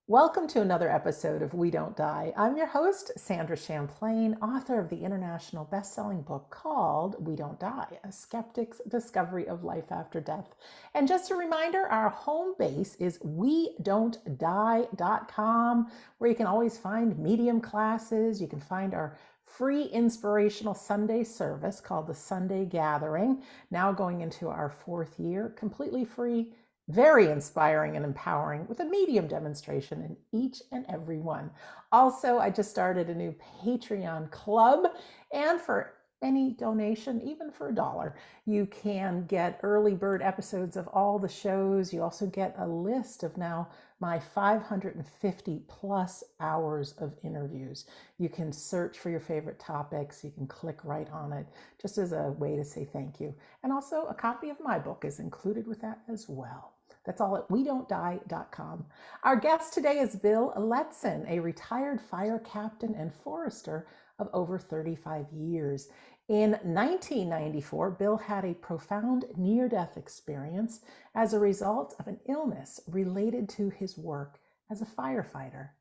Welcome to another episode of We Don't Die. I'm your host, Sandra Champlain, author of the international best-selling book called We Don't Die, A Skeptic's Discovery of Life After Death. And just a reminder, our home base is wedon'tdie.com, where you can always find medium classes. You can find our free inspirational Sunday service called the Sunday Gathering, now going into our fourth year, completely free, very inspiring and empowering, with a medium demonstration in each and every one. Also, I just started a new Patreon club, and for any donation, even for $1, you can get early bird episodes of all the shows. You also get a list of now my 550 plus hours of interviews. You can search for your favorite topics. You can click right on it, just as a way to say thank you. And also, a copy of my book is included with that as well. That's all at wedon'tdie.com. Our guest today is Bill Letson, a retired fire captain and forester of over 35 years. In 1994, Bill had a profound near-death experience as a result of an illness related to his work as a firefighter.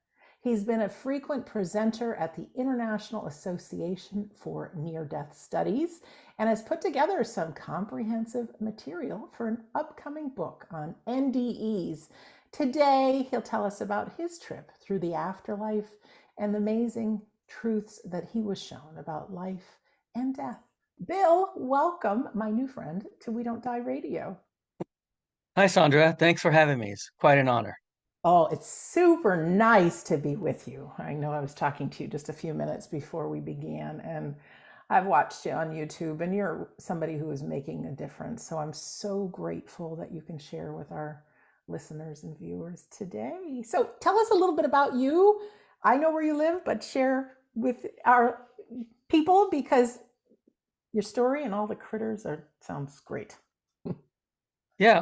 He's been a frequent presenter at the International Association for Near-Death Studies and has put together some comprehensive material for an upcoming book on NDEs. Today, he'll tell us about his trip through the afterlife and the amazing truths that he was shown about life and death. Bill, welcome, my new friend, to We Don't Die Radio. Hi, Sandra. Thanks for having me. It's quite an honor. Oh, it's super nice to be with you. I know I was talking to you just a few minutes before we began, and I've watched you on YouTube, and you're somebody who is making a difference. So I'm so grateful that you can share with our listeners and viewers today. So tell us a little bit about you. I know where you live, but share with our people, because your story and all the critters are sounds great. Yeah,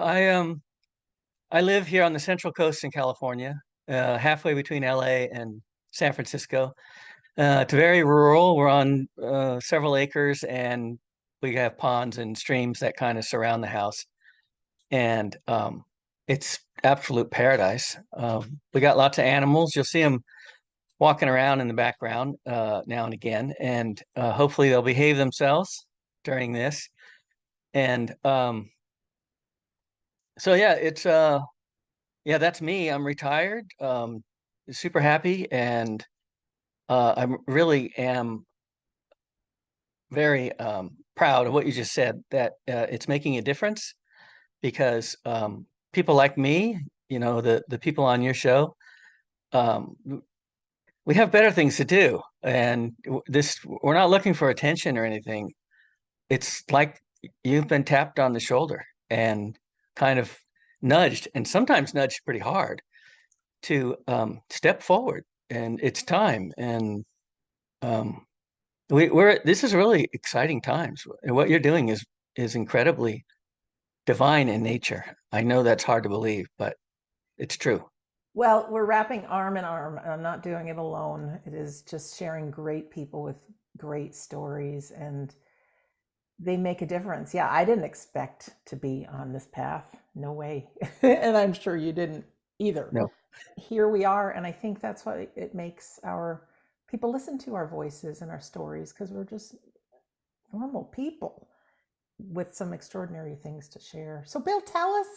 I live here on the Central Coast in California, halfway between LA and San Francisco. It's very rural. We're on several acres, and we have ponds and streams that kind of surround the house. And it's absolute paradise. We got lots of animals. You'll see them walking around in the background now and again, and hopefully they'll behave themselves during this. And so yeah, it's yeah, that's me. I'm retired, super happy, and I really am very proud of what you just said, that it's making a difference because people like me, the people on your show, um, we have better things to do, and we're not looking for attention or anything. It's like you've been tapped on the shoulder and kind of nudged, and sometimes nudged pretty hard to step forward, and it's time. And um, we're this is really exciting times. And what you're doing is incredibly divine in nature. I know that's hard to believe, but it's true. Well, we're wrapping arm in arm. I'm not doing it alone. It is just sharing great people with great stories, and they make a difference. Yeah, I didn't expect to be on this path. No way. And I'm sure you didn't either. No. Here we are, and I think that's why it makes our people listen to our voices and our stories, because we're just normal people with some extraordinary things to share. So, Bill, tell us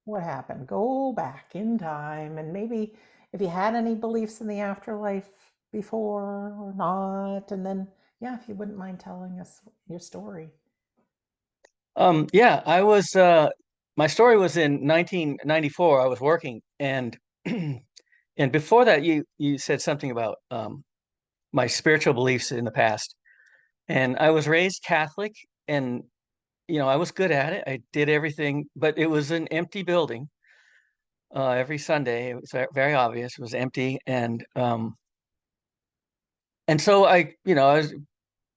what happened. Go back in time, and maybe if you had any beliefs in the afterlife before or not, and then, yeah, if you wouldn't mind telling us your story. Yeah, my story was in 1994. I was working, and and before that you said something about my spiritual beliefs in the past. And I was raised Catholic, and I was good at it. I did everything, but it was an empty building. Every Sunday, it was very obvious. It was empty, and so I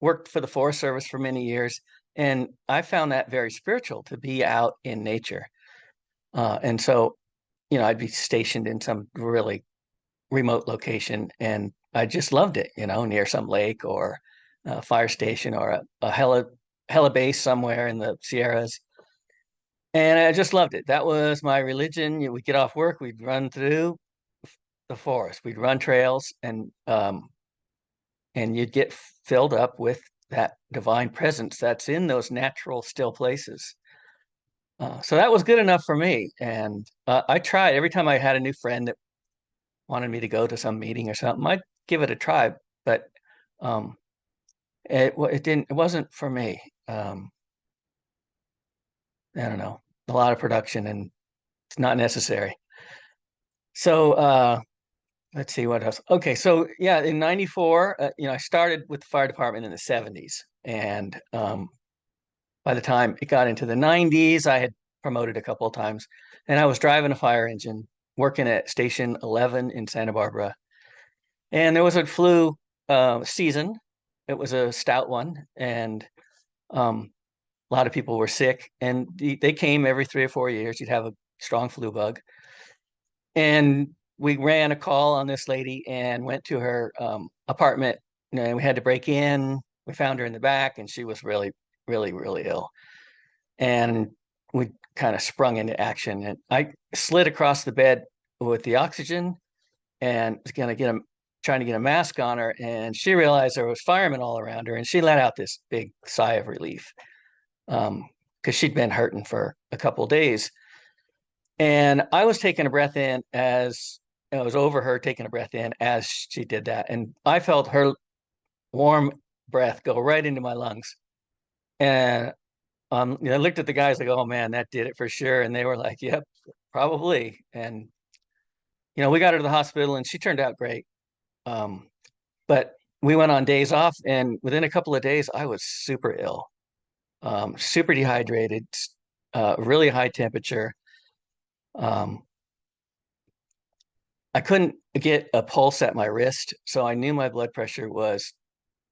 worked for the Forest Service for many years, and I found that very spiritual to be out in nature. And so, I'd be stationed in some really remote location, and I just loved it. Near some lake or a fire station or a hella base somewhere in the Sierras. And I just loved it. That was my religion. We'd get off work, we'd run through, the forest. We'd run trails, and you'd get filled up with that divine presence that's in those natural still places. So that was good enough for me. And I tried every time I had a new friend that wanted me to go to some meeting or something, I'd give it a try, but um, it wasn't for me. I don't know, a lot of production and it's not necessary. So let's see what else. Okay, so yeah, in '94, I started with the fire department in the '70s, and by the time it got into the '90s, I had promoted a couple of times, and I was driving a fire engine, working at Station 11 in Santa Barbara, and there was a flu season. It was a stout one, and a lot of people were sick, and they came every 3 or 4 years. You'd have a strong flu bug, and we ran a call on this lady and went to her apartment. And we had to break in. We found her in the back, and she was really, really, really ill. And we kind of sprung into action. And I slid across the bed with the oxygen and was gonna trying to get a mask on her. And she realized there was firemen all around her, and she let out this big sigh of relief because she'd been hurting for a couple of days. And I was taking a breath in as I was over her taking a breath in as she did that. And I felt her warm breath go right into my lungs. And I looked at the guys like, oh man, that did it for sure. And they were like, yep, probably. And, we got her to the hospital and she turned out great. Um, but we went on days off, and within a couple of days, I was super ill, super dehydrated, really high temperature. Um, I couldn't get a pulse at my wrist, so I knew my blood pressure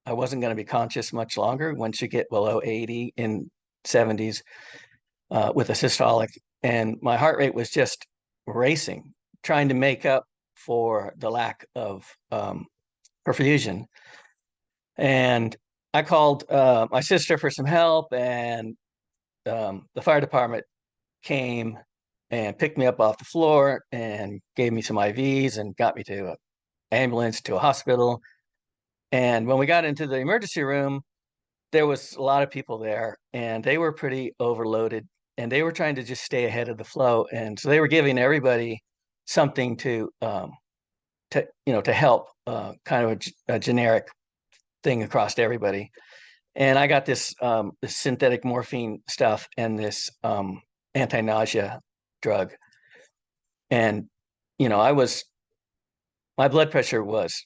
I wasn't going to be conscious much longer once you get below 80 in 70s with a systolic. And my heart rate was just racing, trying to make up for the lack of perfusion. And I called my sister for some help, and the fire department came and picked me up off the floor and gave me some IVs and got me to an ambulance to a hospital. And when we got into the emergency room, there was a lot of people there, and they were pretty overloaded, and they were trying to just stay ahead of the flow. And so they were giving everybody something to help, kind of a generic thing across everybody. And I got this synthetic morphine stuff and this anti-nausea drug. And I was my blood pressure was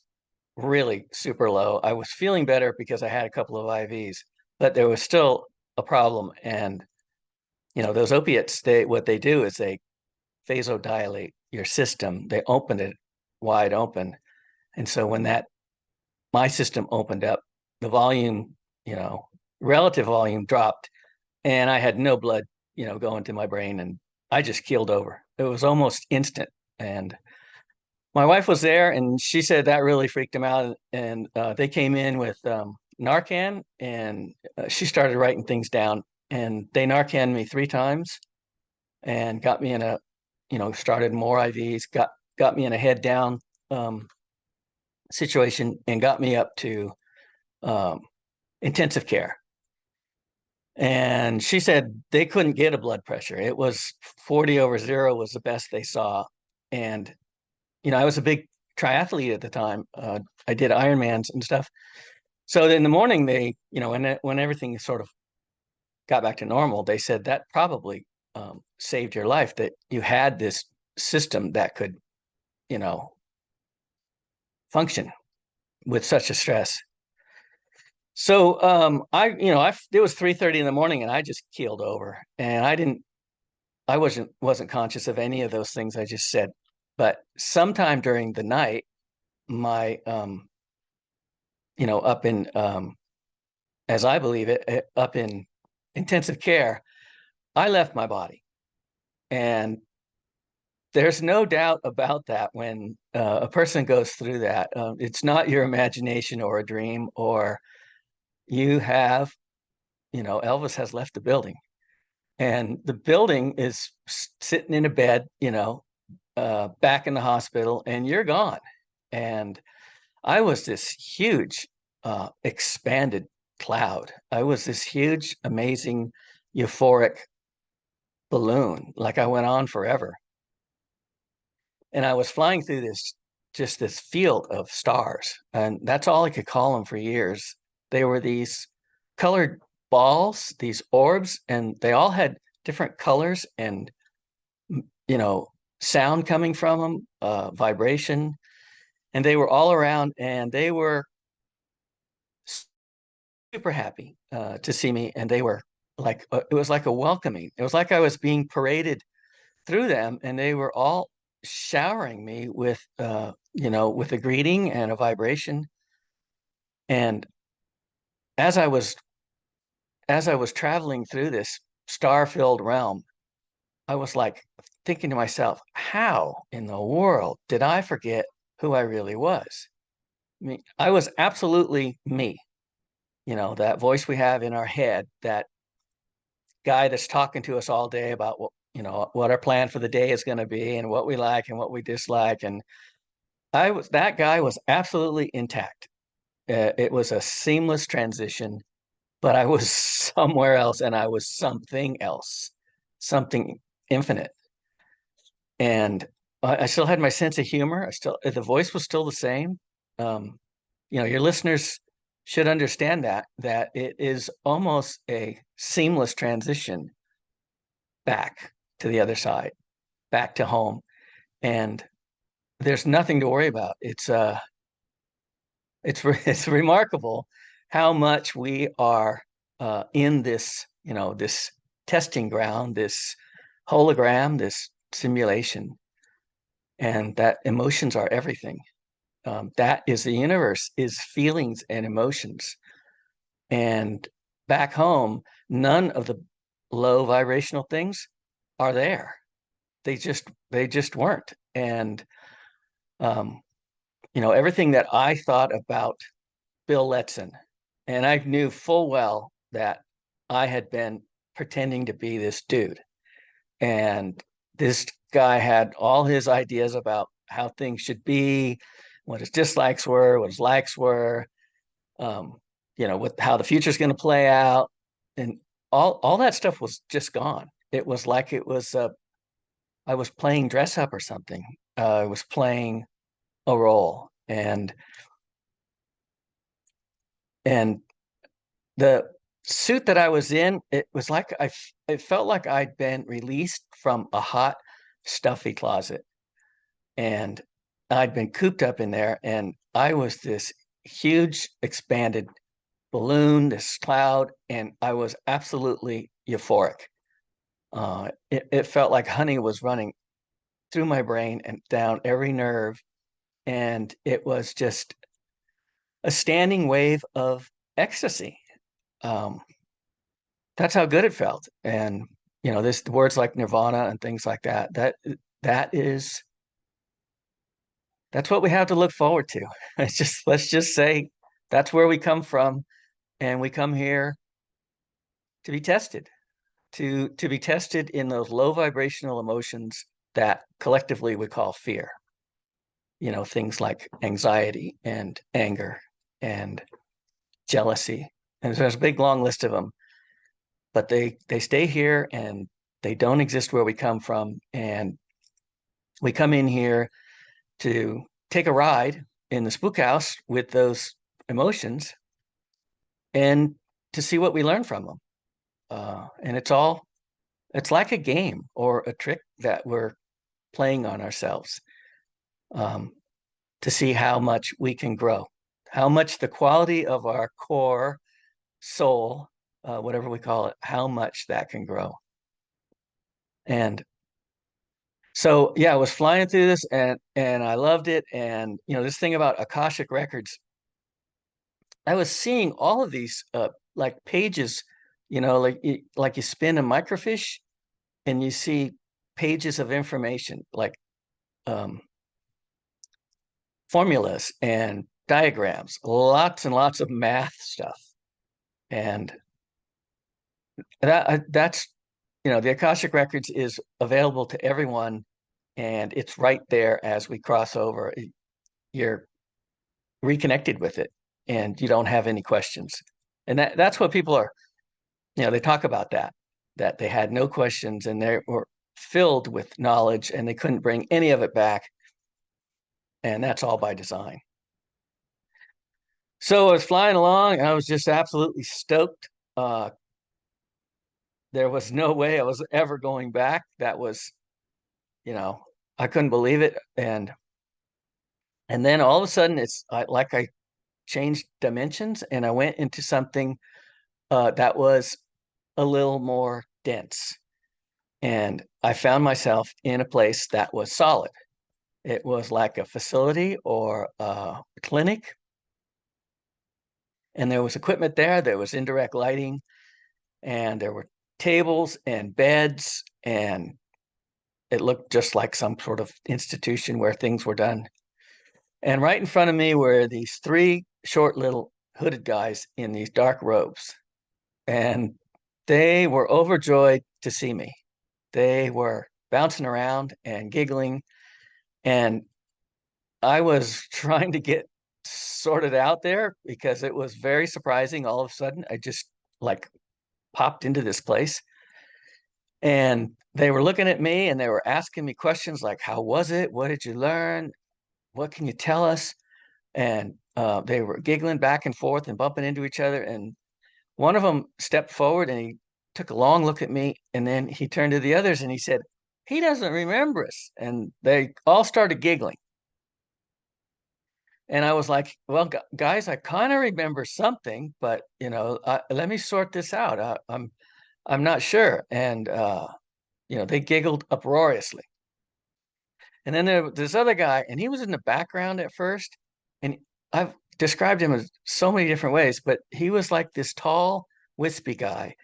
really super low. I was feeling better because I had a couple of IVs, but there was still a problem. And those opiates, what they do is they vasodilate your system. They open it wide open. And so when that my system opened up, the volume, you know, relative volume dropped, and I had no blood, going to my brain, and I just keeled over. It was almost instant. And my wife was there, and she said that really freaked them out. And they came in with Narcan, and she started writing things down. And they Narcan me 3 times, and got me in started more IVs, got me in a head down um, situation, and got me up to um, intensive care. And she said they couldn't get a blood pressure. It was 40 over zero was the best they saw. And I was a big triathlete at the time. I did Ironmans and stuff. So in the morning, when everything sort of got back to normal, they said that probably saved your life, that you had this system that could, you know, function with such a stress. So it was 3:30 in the morning, and I just keeled over, and I wasn't conscious of any of those things I just said. But sometime during the night, my up in as I believe it, up in intensive care, I left my body. And there's no doubt about that when a person goes through that. It's not your imagination or a dream, or you have, Elvis has left the building, and the building is sitting in a bed, back in the hospital, and you're gone. And I was this huge, expanded cloud. I was this huge, amazing, euphoric balloon. Like I went on forever. And I was flying through just this field of stars. And that's all I could call them for years. They were these colored balls, these orbs, and they all had different colors and, you know, sound coming from them, vibration. And they were all around, and they were super happy to see me. And they were like, it was like a welcoming. It was like I was being paraded through them, and they were all showering me with, with a greeting and a vibration. And as I was as I was traveling through this star-filled realm, I was like thinking to myself, how in the world did I forget who I really was? I mean, I was absolutely me. That voice we have in our head, that guy that's talking to us all day about what our plan for the day is going to be and what we like and what we dislike. And that guy was absolutely intact. It was a seamless transition, but I was somewhere else, and I was something else, something infinite. And I still had my sense of humor. The voice was still the same. Um, your listeners should understand that it is almost a seamless transition back to the other side, back to home. And there's nothing to worry about. It's remarkable how much we are in this testing ground, this hologram, this simulation, and that emotions are everything. That is the universe, is feelings and emotions. And back home, none of the low vibrational things are there. They just weren't. And um, everything that I thought about Bill Letson, and I knew full well that I had been pretending to be this dude. And this guy had all his ideas about how things should be, what his dislikes were, what his likes were, with how the future's going to play out. And all that stuff was just gone. It was like I was playing dress up or something. I was playing a role. And the suit that I was in, it was like it felt like I'd been released from a hot, stuffy closet, and I'd been cooped up in there, and I was this huge, expanded balloon, this cloud, and I was absolutely euphoric. It felt like honey was running through my brain and down every nerve, and it was just a standing wave of ecstasy. Um, that's how good it felt. And this words like nirvana and things like that is that's what we have to look forward to. Let's just say that's where we come from, and we come here to be tested, to be tested in those low vibrational emotions that collectively we call fear. Things like anxiety and anger and jealousy. And there's a big long list of them, but they stay here, and they don't exist where we come from. And we come in here to take a ride in the spook house with those emotions, and to see what we learn from them. And it's like a game or a trick that we're playing on ourselves, um, to see how much we can grow, how much the quality of our core soul, whatever we call it, how much that can grow. And so, yeah, I was flying through this, and I loved it. And this thing about Akashic records, I was seeing all of these like pages, like you spin a microfiche, and you see pages of information, like um, formulas and diagrams, lots and lots of math stuff. And that's the Akashic records is available to everyone and it's right there as we cross over. You're reconnected with it, and you don't have any questions. And that's what people are, they talk about that they had no questions and they were filled with knowledge and they couldn't bring any of it back. And that's all by design. So I was flying along and I was just absolutely stoked. There was no way I was ever going back. That was, you know, I couldn't believe it. And then all of a sudden like I changed dimensions and I went into something that was a little more dense. And I found myself in a place that was solid. It was like a facility or a clinic. And there was equipment there. There was indirect lighting, and there were tables and beds, and it looked just like some sort of institution where things were done. And right in front of me were these three short little hooded guys in these dark robes. And they were overjoyed to see me. They were bouncing around and giggling. And I was trying to get sorted out there because it was very surprising. All of a sudden, I just like popped into this place and they were looking at me and they were asking me questions like, how was it? What did you learn? What can you tell us? And they were giggling back and forth and bumping into each other. And one of them stepped forward and he took a long look at me. And then he turned to the others and he said, he doesn't remember us. And they all started giggling. And I was like, well, guys, I kind of remember something, but let me sort this out. I'm not sure. And they giggled uproariously. And then there was this other guy, and he was in the background at first, and I've described him as so many different ways, but he was like this tall, wispy guy,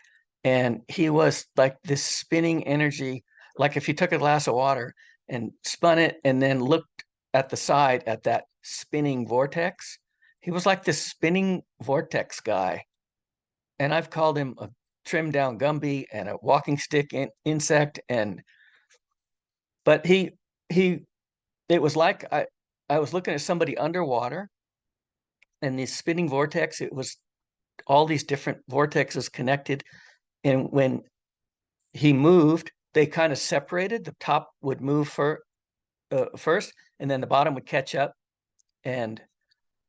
and he was like this spinning energy, like if you took a glass of water and spun it and then looked at the side at that spinning vortex. He was like this spinning vortex guy. And I've called him a trimmed down Gumby and a walking stick insect. But it was like I was looking at somebody underwater and this spinning vortex, it was all these different vortexes connected. And when he moved, they kind of separated. The top would move first, and then the bottom would catch up. And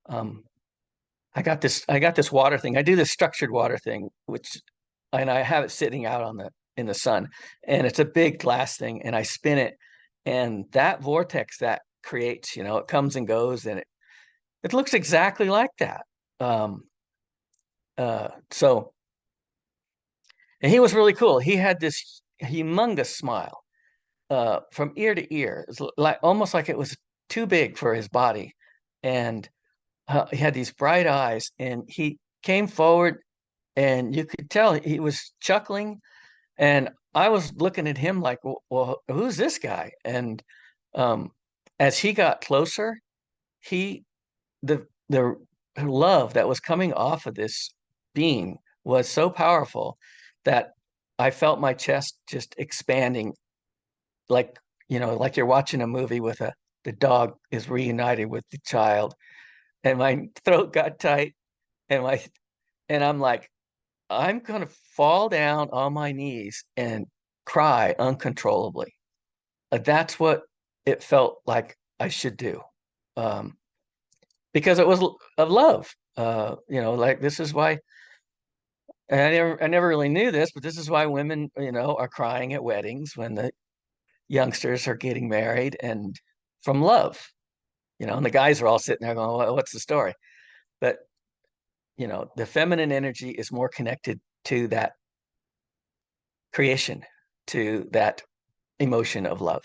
I got this water thing. I do this structured water thing, and I have it sitting out in the sun, and it's a big glass thing, and I spin it, and that vortex that creates, it comes and goes, and it looks exactly like that. Um, so, and he was really cool. He had this humongous smile, from ear to ear. It's like almost like it was too big for his body, and he had these bright eyes, and he came forward, and you could tell he was chuckling, and I was looking at him like, well, who's this guy? And um, as he got closer, he the love that was coming off of this being was so powerful that I felt my chest just expanding, like like you're watching a movie with the dog is reunited with the child, and my throat got tight, and I'm like, I'm gonna fall down on my knees and cry uncontrollably. That's what it felt like I should do, um, because it was of love. Like this is why, and I never really knew this, but this is why women, are crying at weddings when the youngsters are getting married, and from love. And the guys are all sitting there going, "What's the story?" But the feminine energy is more connected to that creation, to that emotion of love.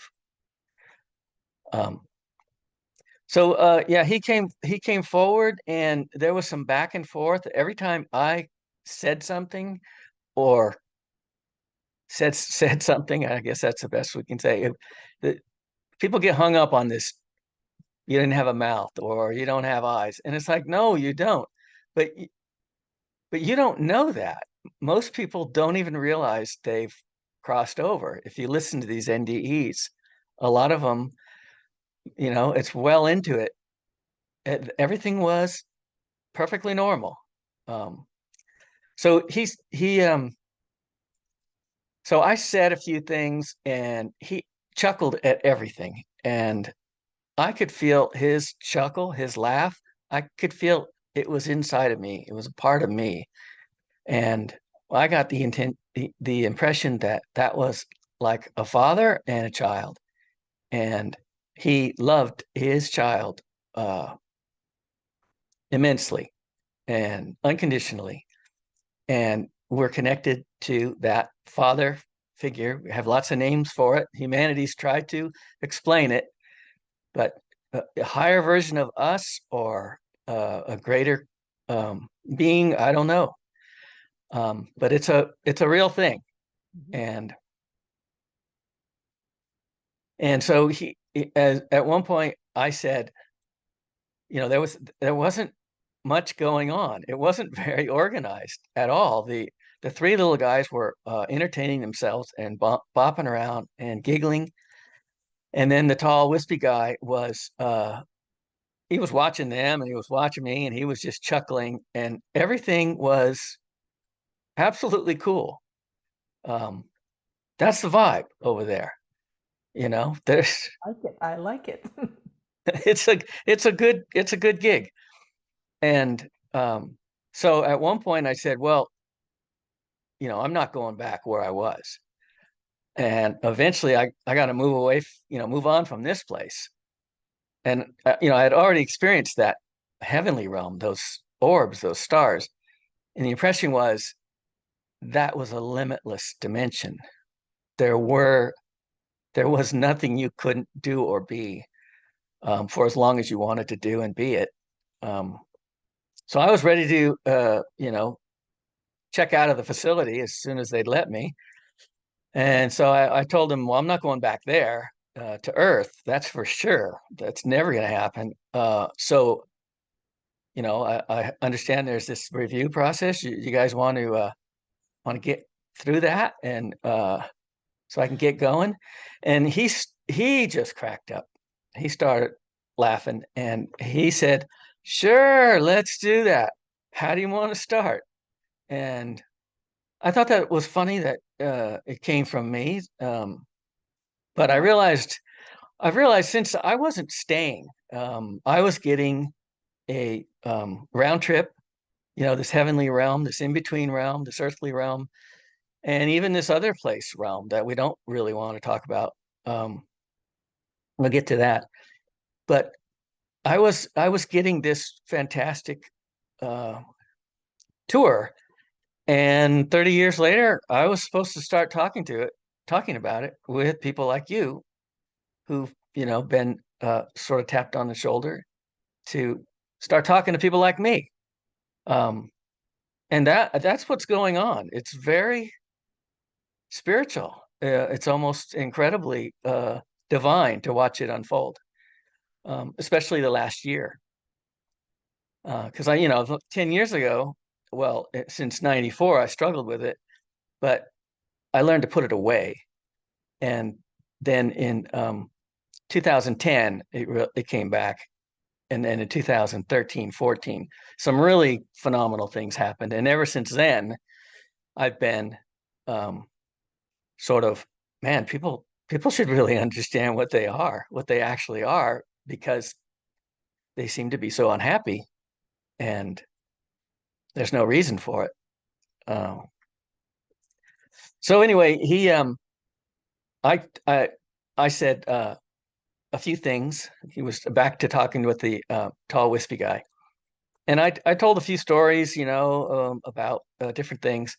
Um, so yeah, he came forward and there was some back and forth. Every time I said something or said something, I guess that's the best we can say. The, people get hung up on this. You didn't have a mouth or you don't have eyes. And it's like, no, you don't. But but you don't know that. Most people don't even realize they've crossed over. If you listen to these NDEs, a lot of them, it's well into it. Everything was perfectly normal. Um, so so I said a few things and he chuckled at everything. And I could feel his chuckle, his laugh. I could feel it was inside of me. It was a part of me. And I got the impression that that was like a father and a child. And he loved his child immensely and unconditionally. And we're connected to that father figure. We have lots of names for it. Humanity's tried to explain it, but a higher version of us or a greater being, I don't know. But it's a real thing. Mhm. And so at one point I said, there wasn't much going on. It wasn't very organized at all. The three little guys were entertaining themselves and bopping around and giggling. And then the tall, wispy guy he was watching them and he was watching me and he was just chuckling and everything was absolutely cool. Um, that's the vibe over there. There's I like it. I like it. it's a good gig. And so at one point I said, well, I'm not going back where I was. And eventually I got to move away, move on from this place. And, I had already experienced that heavenly realm, those orbs, those stars. And the impression was that was a limitless dimension. There were, there was nothing you couldn't do or be for as long as you wanted to do and be it. Um, so I was ready to, check out of the facility as soon as they'd let me. And so I told him, well, I'm not going back there to Earth. That's for sure. That's never going to happen. So, I understand there's this review process. You guys want to get through that, and so I can get going. And he just cracked up. He started laughing, and he said, "Sure, let's do that. How do you want to start?" And I thought that was funny that it came from me. But I've realized since I wasn't staying, I was getting a round trip, this heavenly realm, this in-between realm, this earthly realm, and even this other place realm that we don't really want to talk about. Um, we'll get to that. But I was getting this fantastic uh, tour, and 30 years later, I was supposed to start talking about it with people like you who've been sort of tapped on the shoulder to start talking to people like me. Um, and that's what's going on. It's very spiritual. It's almost incredibly divine to watch it unfold, especially the last year. Because 10 years ago, well, since '94, I struggled with it, but I learned to put it away. And then in 2010, it came back. And then in 2013, 14, some really phenomenal things happened. And ever since then, I've been um, sort of, man, people should really understand what they actually are, because they seem to be so unhappy, and there's no reason for it. Um, so anyway, I, I, I said a few things. He was back to talking with the tall, wispy guy, and I told a few stories, about different things,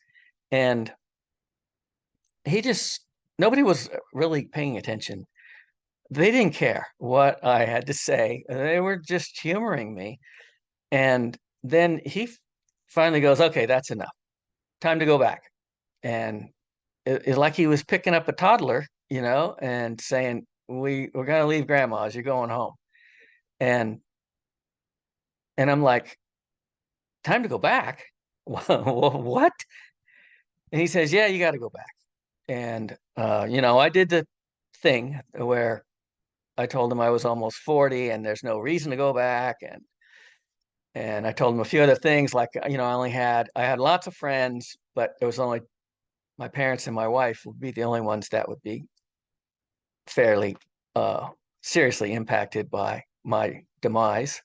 and he just nobody was really paying attention. They didn't care what I had to say. They were just humoring me. And then he finally goes, "Okay, that's enough. Time to go back." And it's like he was picking up a toddler, and saying, we're gonna leave grandma's, you're going home. And I'm like, "Time to go back?" What? And he says, "Yeah, you got to go back." And I did the thing where I told him I was almost 40 and there's no reason to go back. And I told him a few other things like, I had lots of friends, but there was only my parents and my wife would be the only ones that would be fairly uh, seriously impacted by my demise.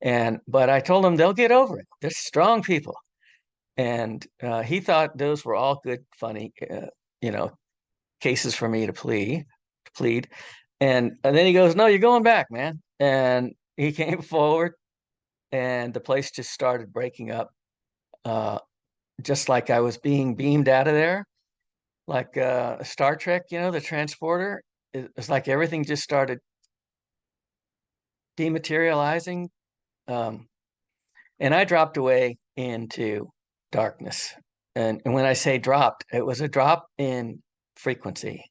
But I told them they'll get over it. They're strong people. And he thought those were all good, funny, you know, cases for me to plead. And then he goes, "No, you're going back, man." And he came forward, and the place just started breaking up, uh, just like I was being beamed out of there, like Star Trek, the transporter. It's like everything just started dematerializing. Um, and I dropped away into darkness. And when I say dropped, it was a drop in frequency.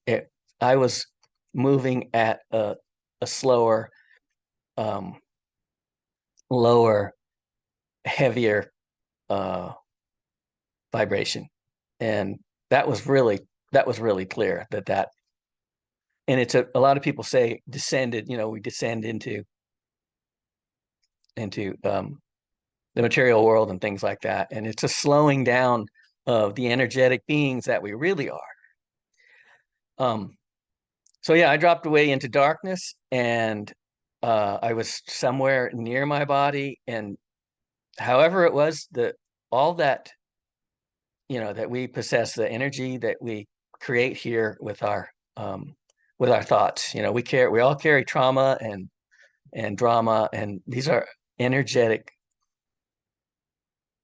I was moving at a slower, um, lower, heavier uh, vibration, and that was really clear that. And it's a lot of people say descended. We descend into the material world and things like that. And it's a slowing down of the energetic beings that we really are. Um, so yeah, I dropped away into darkness, and I was somewhere near my body. And however it was, that all that, that we possess, the energy that we create here with our thoughts. We all carry trauma and drama, and these are energetic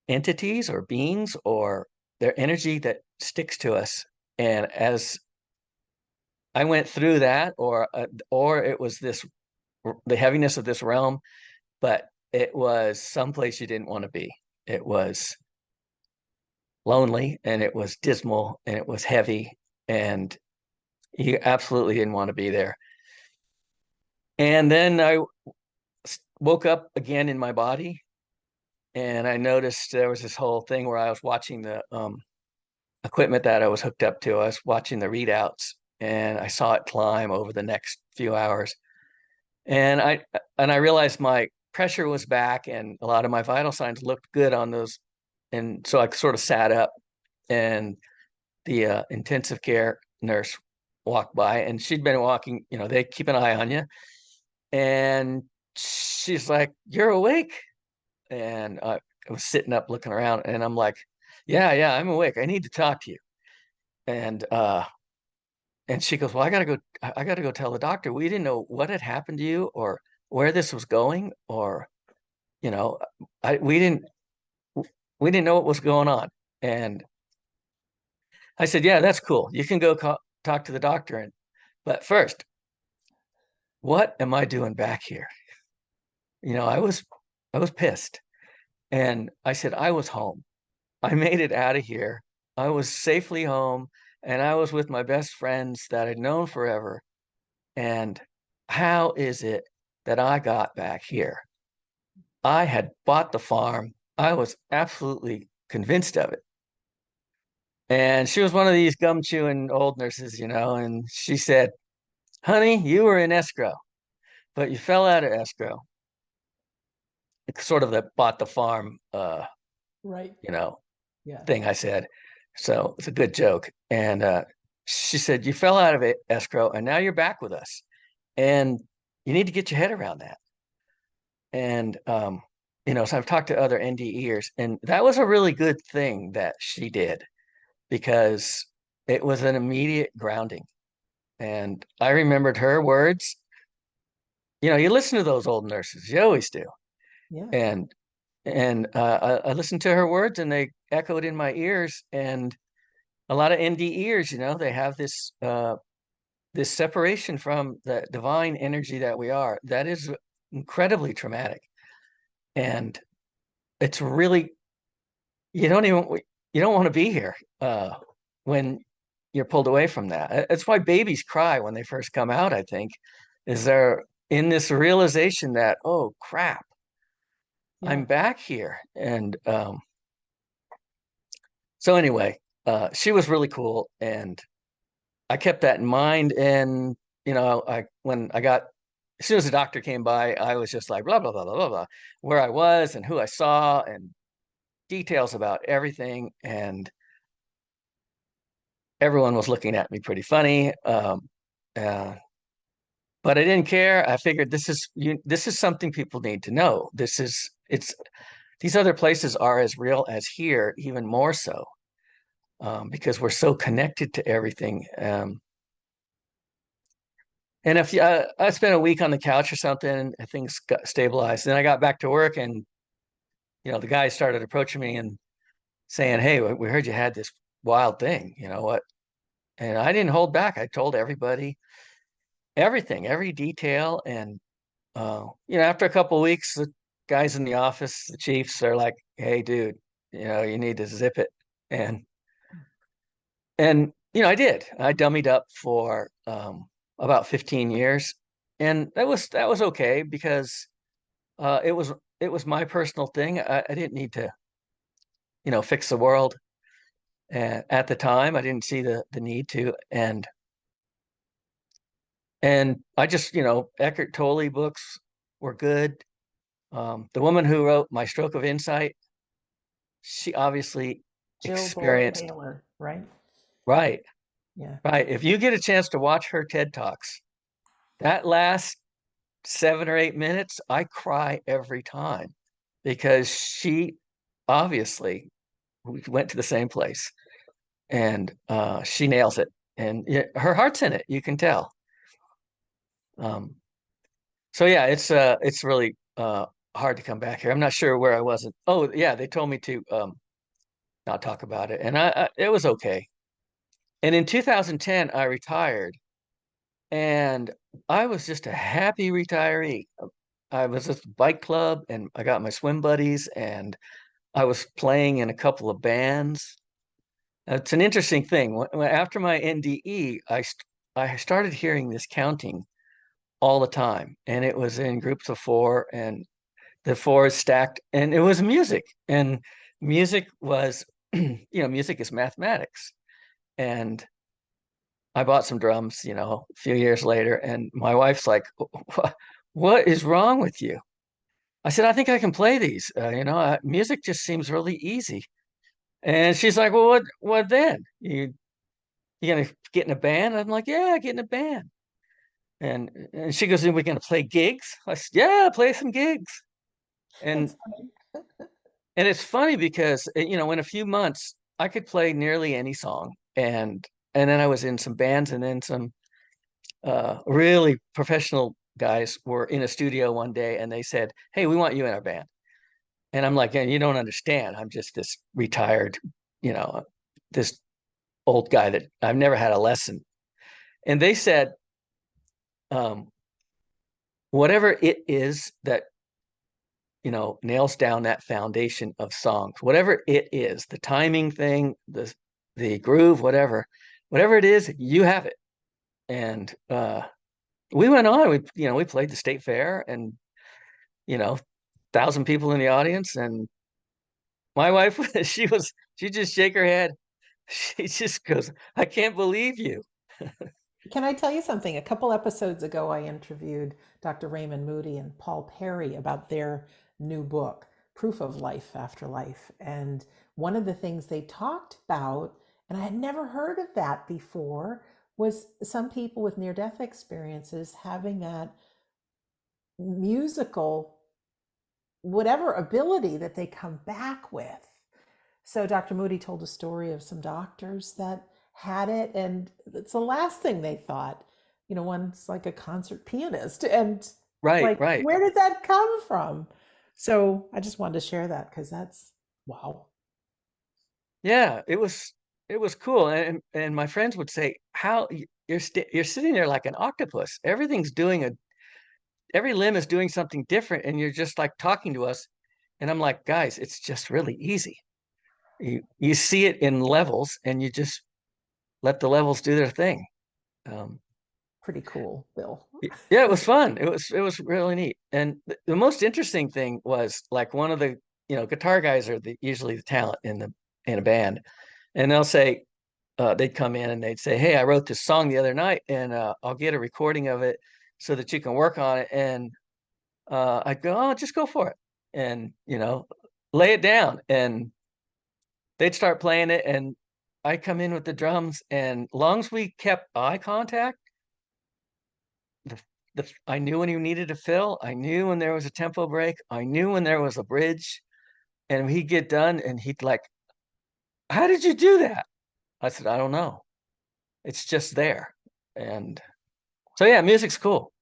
entities or beings, or their energy that sticks to us. And as I went through that, or it was the heaviness of this realm, but it was someplace you didn't want to be. It was lonely, and it was dismal, and it was heavy, and you absolutely didn't want to be there. And then I woke up again in my body, and I noticed there was this whole thing where I was watching the equipment that I was hooked up to. I was watching the readouts, and I saw it climb over the next few hours. And I realized my pressure was back, and a lot of my vital signs looked good on those. And so I sort of sat up, and the intensive care nurse walked by, and she'd been walking. They keep an eye on you, and she's like, "You're awake." And I was sitting up looking around, and I'm like, "Yeah, I'm awake. I need to talk to you." And and she goes, "Well, I gotta go tell the doctor. We didn't know what had happened to you or where this was going, or you know, I we didn't know what was going on." And I said, "Yeah, that's cool. You can go talk to the doctor, but first, what am I doing back here?" I was pissed. And I said, "I was home. I made it out of here. I was safely home, and I was with my best friends that I'd known forever. And how is it that I got back here?" I had bought the farm. I was absolutely convinced of it. And she was one of these gum chewing old nurses, and she said, "Honey, you were in escrow, but you fell out of escrow." It's sort of the bought the farm, Right. you know, Yes. thing I said. So it's a good joke. And she said, "You fell out of it, escrow, and now you're back with us. And you need to get your head around that." And so I've talked to other NDEers, and that was a really good thing that she did, because it was an immediate grounding. And I remembered her words. You listen to those old nurses, you always do. Yeah. And I listened to her words, and they echoed in my ears. And a lot of NDEers, they have this separation from the divine energy that we are. That is incredibly traumatic. And it's really, you don't even you don't want to be here when you're pulled away from that. That's why babies cry when they first come out, I think, is they're in this realization that, oh crap, Yeah. I'm back here. And so anyway, she was really cool, and I kept that in mind. And I when I got as soon as the doctor came by, I was just like blah blah blah blah blah blah, where I was and who I saw and details about everything, and everyone was looking at me pretty funny. Uh, but I didn't care. I figured this is something people need to know. It's these other places are as real as here, even more so, because we're so connected to everything. And if I spent a week on the couch or something, and things got stabilized. Then I got back to work, and the guys started approaching me and saying, "Hey, we heard you had this wild thing. You know what?" And I didn't hold back. I told everybody everything, every detail. And after a couple of weeks, the guys in the office, the chiefs, are like, "Hey, dude, you need to zip it." And I did. I dummied up for about 15 years, and that was okay because it was my personal thing. I didn't need to fix the world. And at the time, I didn't see the need to, and I just Eckhart Tolle books were good. The woman who wrote My Stroke of Insight, she obviously Jill Bolte experienced. Taylor, right? Right, Yeah. right. If you get a chance to watch her TED Talks, that last 7 or 8 minutes, I cry every time because she obviously went to the same place, and she nails it. And her heart's in it, you can tell. Um, so yeah, it's really hard to come back here. I'm not sure where I wasn't. Oh yeah, they told me to not talk about it, and it was okay. And in 2010, I retired, and I was just a happy retiree. I was at the bike club, and I got my swim buddies, and I was playing in a couple of bands. It's an interesting thing. After my NDE, I started hearing this counting all the time, and it was in groups of four, and the four is stacked, and it was music, and music was, music is mathematics. And I bought some drums, a few years later, and my wife's like, "What is wrong with you?" I said, "I think I can play these. Music just seems really easy." And she's like, "Well, what then? You gonna get in a band?" I'm like, "Yeah, get in a band." And she goes, "Are we gonna play gigs?" I said, "Yeah, play some gigs." And That's funny. it's funny because in a few months I could play nearly any song, and then I was in some bands, and then some really professional guys were in a studio one day, and they said, "Hey, we want you in our band." And I'm like, "Yeah, you don't understand. I'm just this retired, you know, this old guy that I've never had a lesson." And they said, um, "Whatever it is that nails down that foundation of songs, whatever it is, the timing thing, the groove, whatever it is, you have it." And we went on. We played the state fair, and you know 1,000 people in the audience, and my wife, she just shake her head. She just goes, "I can't believe you." Can I tell you something? A couple episodes ago, I interviewed Dr. Raymond Moody and Paul Perry about their new book, Proof of Life, Afterlife. And one of the things they talked about, and I had never heard of that before, was some people with near death experiences having that musical, whatever ability that they come back with. So Dr. Moody told a story of some doctors that had it, and it's the last thing they thought. One's like a concert pianist, and Right, like, right. where did that come from? So I just wanted to share that because that's wow. Yeah, it was cool. And my friends would say, "How you're sitting there like an octopus. Every limb is doing something different, and you're just like talking to us." And I'm like, "Guys, it's just really easy. You see it in levels, and you just let the levels do their thing." Um, Pretty cool, Bill. yeah, it was fun. It was really neat. And the most interesting thing was, like, one of the guitar guys are usually the talent in a band, and they'll say, they'd come in and they'd say, "Hey, I wrote this song the other night, and I'll get a recording of it so that you can work on it." And I'd go, "Oh, just go for it," and lay it down, and they'd start playing it, and I come in with the drums, and long as we kept eye contact, the I knew when you needed to fill, I knew when there was a tempo break, I knew when there was a bridge, and he'd get done, and he'd like, "How did you do that?" I said, "I don't know. It's just there." And so yeah, music's cool.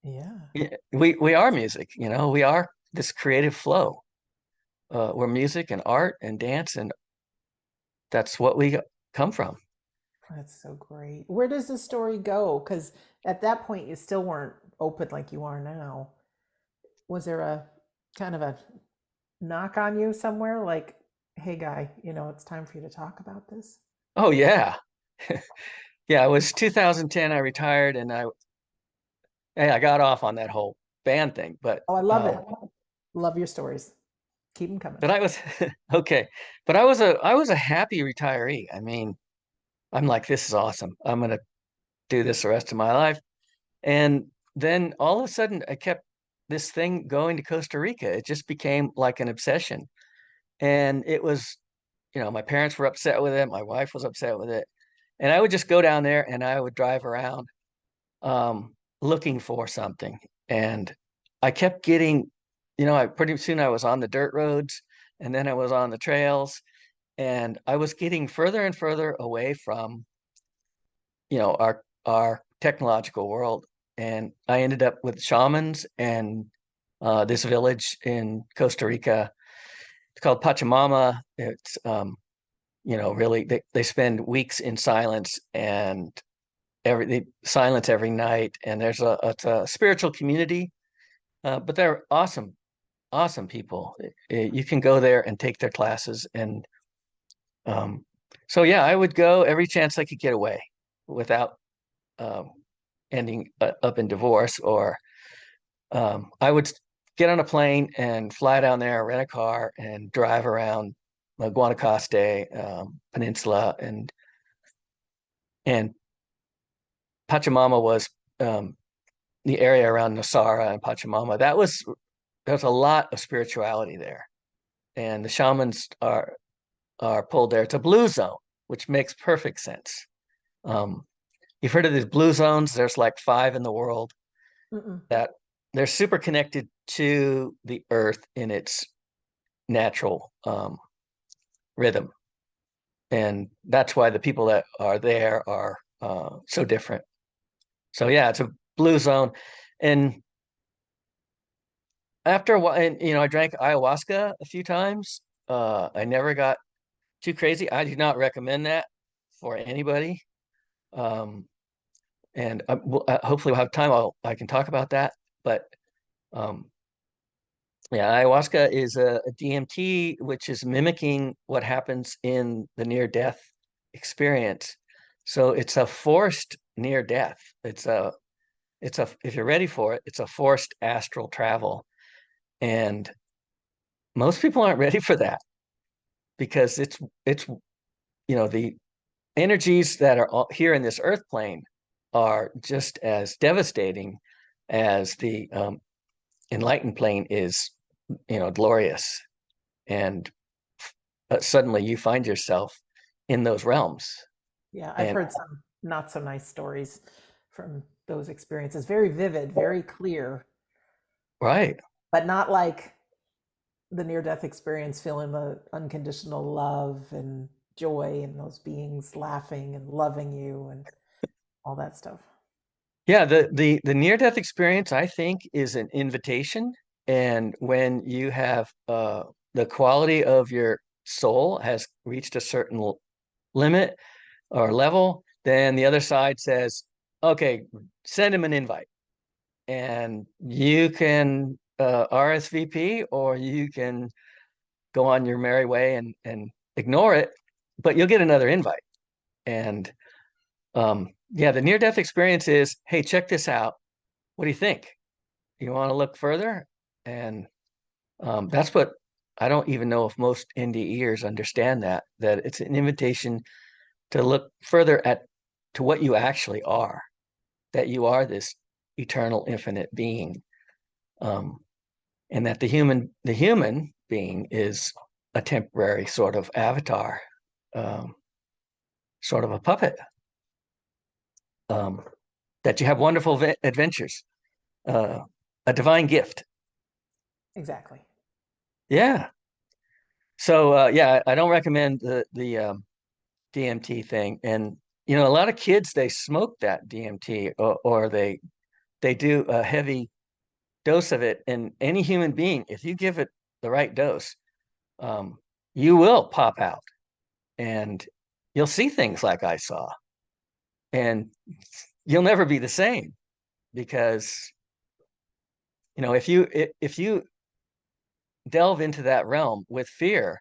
Yeah, Yeah, we are music, we are this creative flow. We're music and art and dance, and that's what we come from. that's so great. Where does the story go? Because at that point, you still weren't open like you are now. Was there a kind of a knock on you somewhere like, hey, guy, it's time for you to talk about this? Oh yeah. Yeah, it was 2010 I retired, and I got off on that whole band thing, but Oh, I love it. Love your stories. Keep them coming. I was okay. But I was a happy retiree. I mean, I'm like, this is awesome. I'm gonna do this the rest of my life. And then all of a sudden I kept this thing going to Costa Rica. It just became like an obsession. And it was, my parents were upset with it, my wife was upset with it. And I would just go down there and I would drive around looking for something. And I kept getting, I pretty soon I was on the dirt roads, and then I was on the trails, and I was getting further and further away from, our technological world. And I ended up with shamans and this village in Costa Rica. It's called Pachamama. It's really they spend weeks in silence, and they silence every night, and it's a spiritual community, but they're awesome, awesome people. You can go there and take their classes, and um, so yeah, I would go every chance I could get away without um, ending up in divorce. Or I would get on a plane and fly down there, rent a car, and drive around the Guanacaste Peninsula, and Pachamama was the area around Nosara and Pachamama. There's a lot of spirituality there, and the shamans are pulled there. It's a blue zone, which makes perfect sense. Um, you've heard of these blue zones? There's like five in the world Mm-mm. that they're super connected to the earth in its natural rhythm, and that's why the people that are there are so different. So yeah, it's a blue zone, and after a while, and I drank ayahuasca a few times. I never got too crazy. I do not recommend that for anybody. Um, and hopefully we'll have time. I can talk about that. But um, yeah, ayahuasca is a DMT, which is mimicking what happens in the near-death experience. So it's a forced near death. If you're ready for it, it's a forced astral travel. And most people aren't ready for that, because it's the energies that are here in this earth plane are just as devastating as the enlightened plane is, glorious. And suddenly you find yourself in those realms. Yeah, I've And heard some not so nice stories from those experiences. Very vivid, very clear, right. but not like the near death experience, feeling the unconditional love and joy and those beings laughing and loving you and all that stuff. Yeah, the near-death experience, I think, is an invitation. And when you have the quality of your soul has reached a certain limit or level, then the other side says, okay, send him an invite. And you can RSVP, or you can go on your merry way and ignore it, but you'll get another invite. And yeah, the near-death experience is, hey, check this out. What do you think? You want to look further? And that's what I don't even know if most NDEers understand, that it's an invitation to look further at to what you actually are, that you are this eternal, infinite being, um, and that the human being is a temporary sort of avatar, um, sort of a puppet. Um, that you have wonderful adventures, uh, a divine gift. Exactly. Yeah. So yeah, I don't recommend the DMT thing. And a lot of kids, they smoke that DMT, or they do a heavy dose of it. And any human being, if you give it the right dose, um, you will pop out and you'll see things like I saw, and you'll never be the same because if you delve into that realm with fear,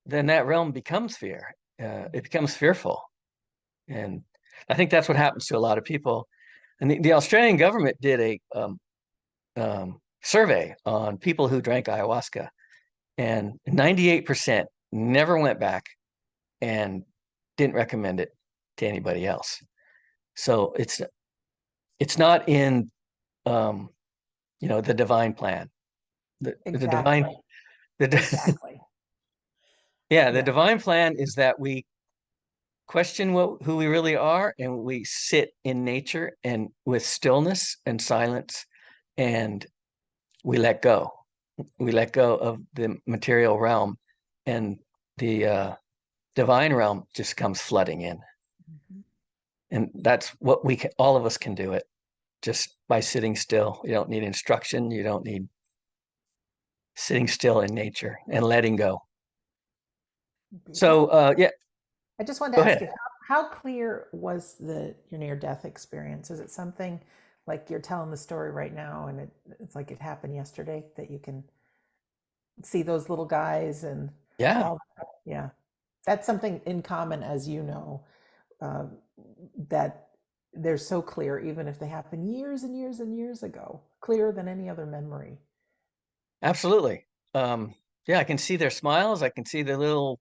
then that realm becomes fear. It becomes fearful. And I think that's what happens to a lot of people. And the Australian government did a survey on people who drank ayahuasca, and 98% never went back and didn't recommend it to anybody else. So it's not in um, the divine plan. The divine Exactly. the Exactly. yeah, the Yeah. divine plan is that we question who we really are, and we sit in nature and with stillness and silence, and we let go. We let go of the material realm, and the divine realm just comes flooding in. Mhm. And that's what all of us can do it just by sitting still. You don't need instruction. You don't need sitting still in nature and letting go. So, How yeah, I just wanted to go ask ahead. you, how clear was your near death experience? Is it something like you're telling the story right now and it's like it happened yesterday that you can see those little guys and Yeah, all that? Yeah. That's something in common, as uh, that they're so clear, even if they happened years and years and years ago, clearer than any other memory. absolutely. Yeah, I can see their smiles. I can see the little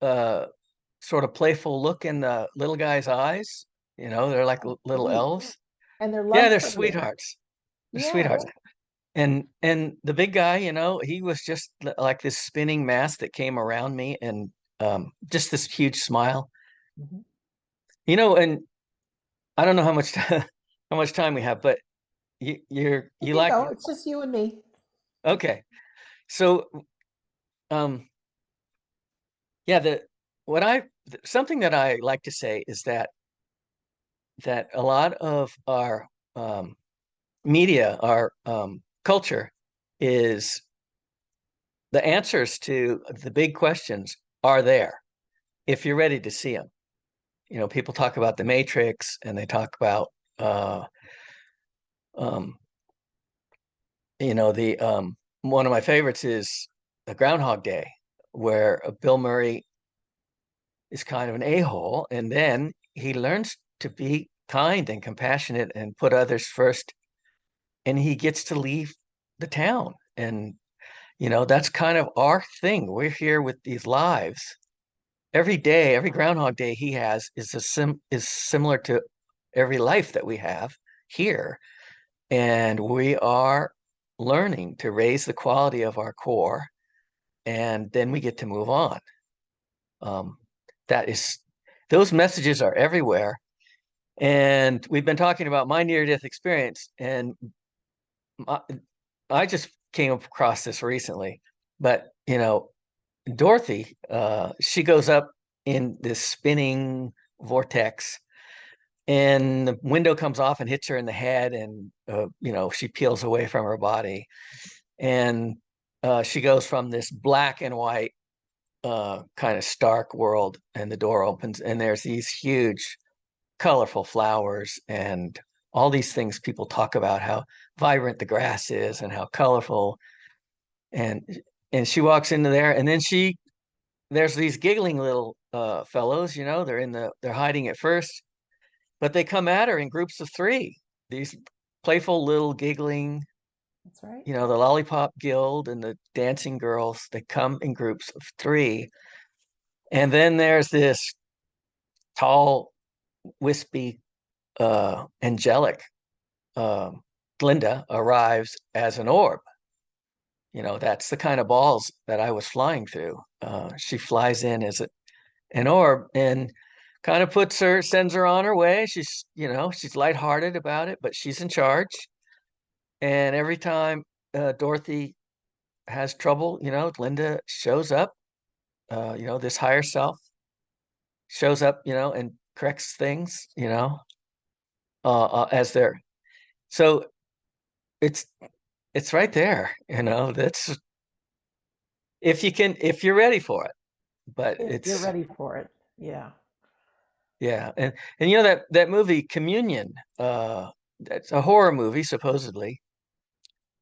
uh, sort of playful look in the little guy's eyes. They're like little Sweet. elves. And their Yeah, love they're for you. sweethearts. They're Yes. sweethearts. And the big guy, he was just like this spinning mass that came around me, and just this huge smile. Mhm. And I don't know how much how much time we have, but We you can like go. It's just you and me. okay. So um yeah, the what I something that I like to say is that a lot of our media, our culture, is the answers to the big questions are there if you're ready to see them. People talk about the Matrix, and they talk about uh um the one of my favorites is the Groundhog Day, where Bill Murray is kind of an a-hole, and then he learns to be kind and compassionate and put others first, and he gets to leave the town. And that's kind of our thing. We're here with these lives. Every day, every Groundhog Day he has is similar to every life that we have here. And we are learning to raise the quality of our core, and then we get to move on. Um, that is, those messages are everywhere. And we've been talking about my near-death experience, and I, I just came across this recently. But Dorothy, she goes up in this spinning vortex, and the window comes off and hits her in the head, and she peels away from her body, and she goes from this black and white kind of stark world, and the door opens, and there's these huge colorful flowers and all these things. People talk about how vibrant the grass is and how colorful, and she walks into there, and then there's these giggling little fellows. They're hiding at first, but they come at her in groups of three. These playful little giggling, That's right. the Lollipop Guild and the dancing girls, they come in groups of three. And then there's this tall, wispy, angelic Glinda arrives as an orb. That's the kind of balls that I was flying through. She flies in as an orb and kind of sends her on her way. She's lighthearted about it, but she's in charge. And every time Dorothy has trouble, Glinda shows up, this higher self shows up, and corrects things, as they're, so it's, it's right there, that's, if you're ready for it, but If you're it's, ready for it. Yeah. yeah. And that movie Communion, that's a horror movie, supposedly,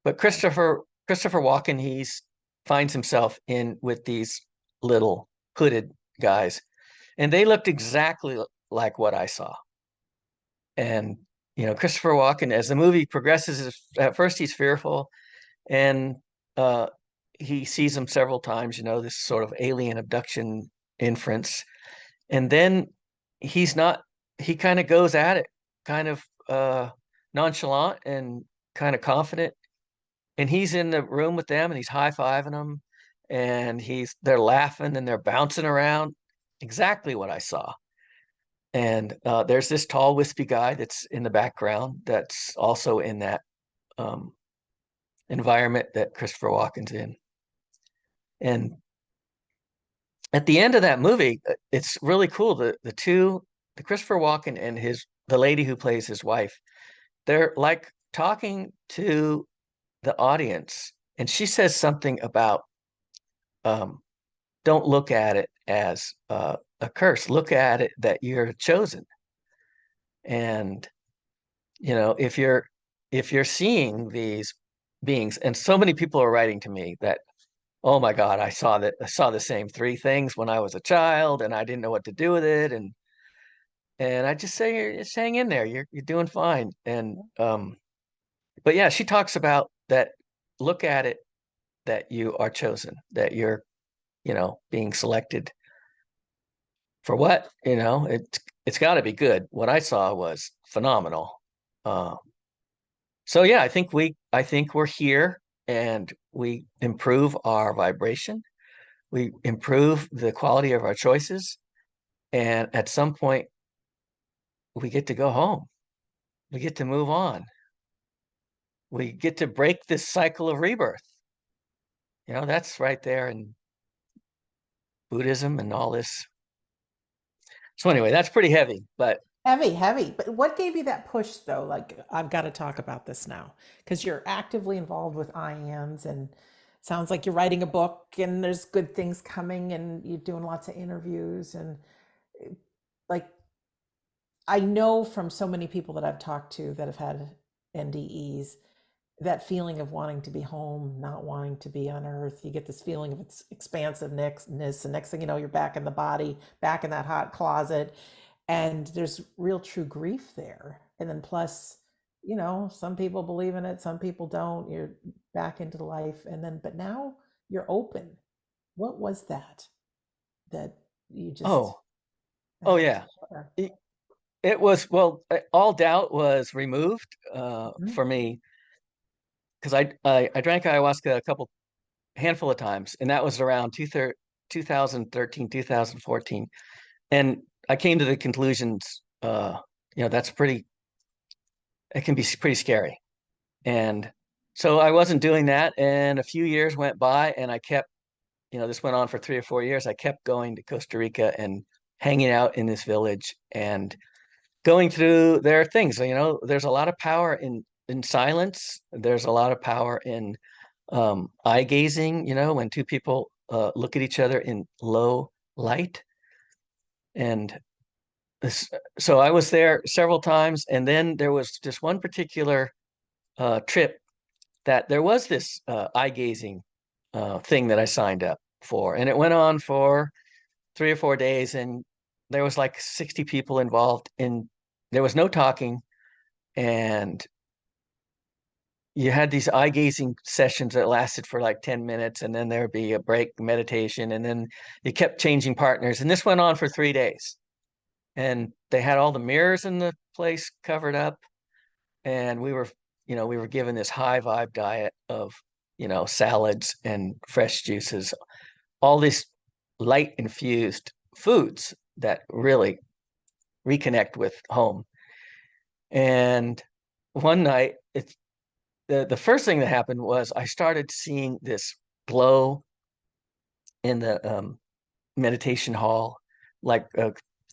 but Christopher Walken, he's finds himself in with these little hooded guys, and they looked exactly like what I saw. And Christopher Walken, as the movie progresses, at first he's fearful, and uh, he sees them several times. This sort of alien abduction inference, and then he's not. He kind of goes at it, kind of nonchalant and kind of confident, and he's in the room with them and he's high-fiving them, and they're laughing and they're bouncing around, exactly what I saw. And there's this tall wispy guy that's in the background that's also in that um, environment that Christopher Walken's in. And at the end of that movie, it's really cool. The Christopher Walken and the lady who plays his wife, they're like talking to the audience, and she says something about um, don't look at it as a curse. Look at it that you're chosen. And if you're seeing these beings, and so many people are writing to me that, oh my God, I saw the same three things when I was a child, and I didn't know what to do with it, and I just say you're just hang in there. You're doing fine. And but yeah, she talks about that. Look at it that you are chosen, that you're being selected for what? It's got to be good. What I saw was phenomenal. Uh, so yeah, I think we're here, and we improve our vibration. We improve the quality of our choices, and at some point we get to go home. We get to move on. We get to break this cycle of rebirth. That's right there in Buddhism and all this. So anyway, that's pretty heavy, but Heavy, heavy. But what gave you that push, though? Like, I've got to talk about this now because you're actively involved with IANS, and sounds like you're writing a book, and there's good things coming, and you're doing lots of interviews. And like, I know from so many people that I've talked to that have had NDEs, that feeling of wanting to be home, not wanting to be on earth. You get this feeling of its expansiveness, and next thing you know, you're back in the body, back in that hot closet, and there's real true grief there. And then plus, some people believe in it, some people don't. You're back into the life, and then but now you're open. What was that you just oh, oh have to yeah. share? It, it was, well, all doubt was removed Mhm. for me, because I drank ayahuasca a handful of times, and that was around 2013, 2014. And I came to the conclusions, that's it can be pretty scary. And so I wasn't doing that. And a few years went by, and I kept, this went on for 3 or 4 years. I kept going to Costa Rica and hanging out in this village and going through their things. There's a lot of power in silence. There's a lot of power in eye gazing, when two people look at each other in low light. And so I was there several times. And then there was just one particular trip that there was this eye gazing thing that I signed up for. And it went on for 3 or 4 days. And there was like 60 people involved, and there was no talking. And you had these eye gazing sessions that lasted for like 10 minutes, and then there'd be a break meditation, and then you kept changing partners. And this went on for 3 days. and they had all the mirrors in the place covered up, and we were given this high vibe diet of, salads and fresh juices, all these light infused foods that really reconnect with home. And one night, the first thing that happened was I started seeing this glow in the meditation hall, like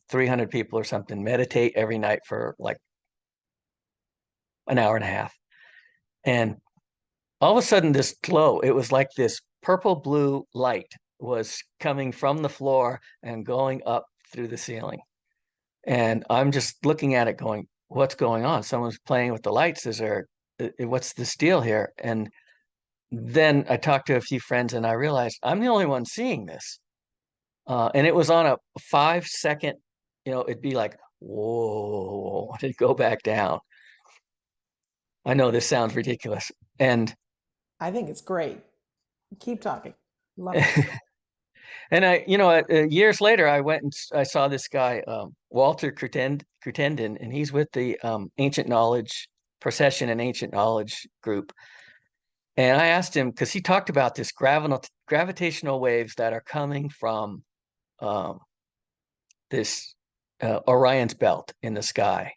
300 people or something meditate every night for like an hour and a half. And all of a sudden, this glow, it was like this purple blue light was coming from the floor and going up through the ceiling. And I'm just looking at it going, what's going on? Someone's playing with the lights. What's this deal here? And then I talked to a few friends and I realized I'm the only one seeing this. And it was on a 5 second, it'd be like, whoa, it'd go back down. I know this sounds ridiculous. And I think it's great. Keep talking. Love it. and years later, I went and I saw this guy, Walter Cruttenden, and he's with the Ancient Knowledge Procession and Ancient Knowledge group. And I asked him, because he talked about this gravitational waves that are coming from um, this Orion's belt in the sky.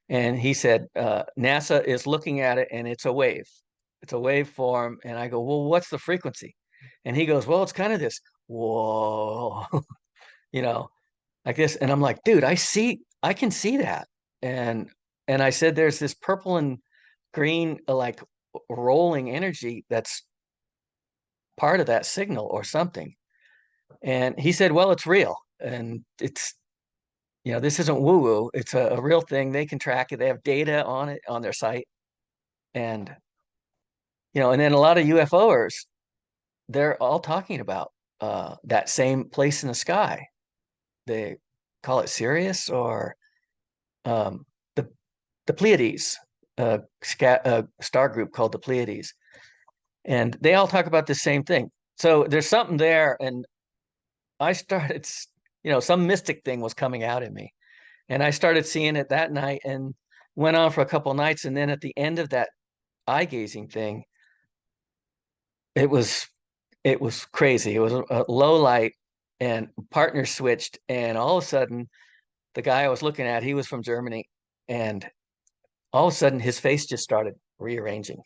And he said, NASA is looking at it and it's a wave. It's a waveform. And I go, well, what's the frequency? And he goes, well, it's kind of this, whoa, you know, like this. And I'm like, dude, I can see that. And I said, there's this purple and green, like rolling energy that's part of that signal or something. And he said, well, it's real. And this isn't woo woo. It's a real thing. They can track it. They have data on it on their site. And, and then a lot of UFOers, they're all talking about that same place in the sky. They call it Sirius or um, the Pleiades, star group called the Pleiades. And they all talk about the same thing. So there's something there. And I started, some mystic thing was coming out in me. And I started seeing it that night and went on for a couple of nights. And then at the end of that eye gazing thing, it was crazy. It was a low light and partners switched. And all of a sudden, the guy I was looking at, he was from Germany. And all of a sudden, his face just started rearranging.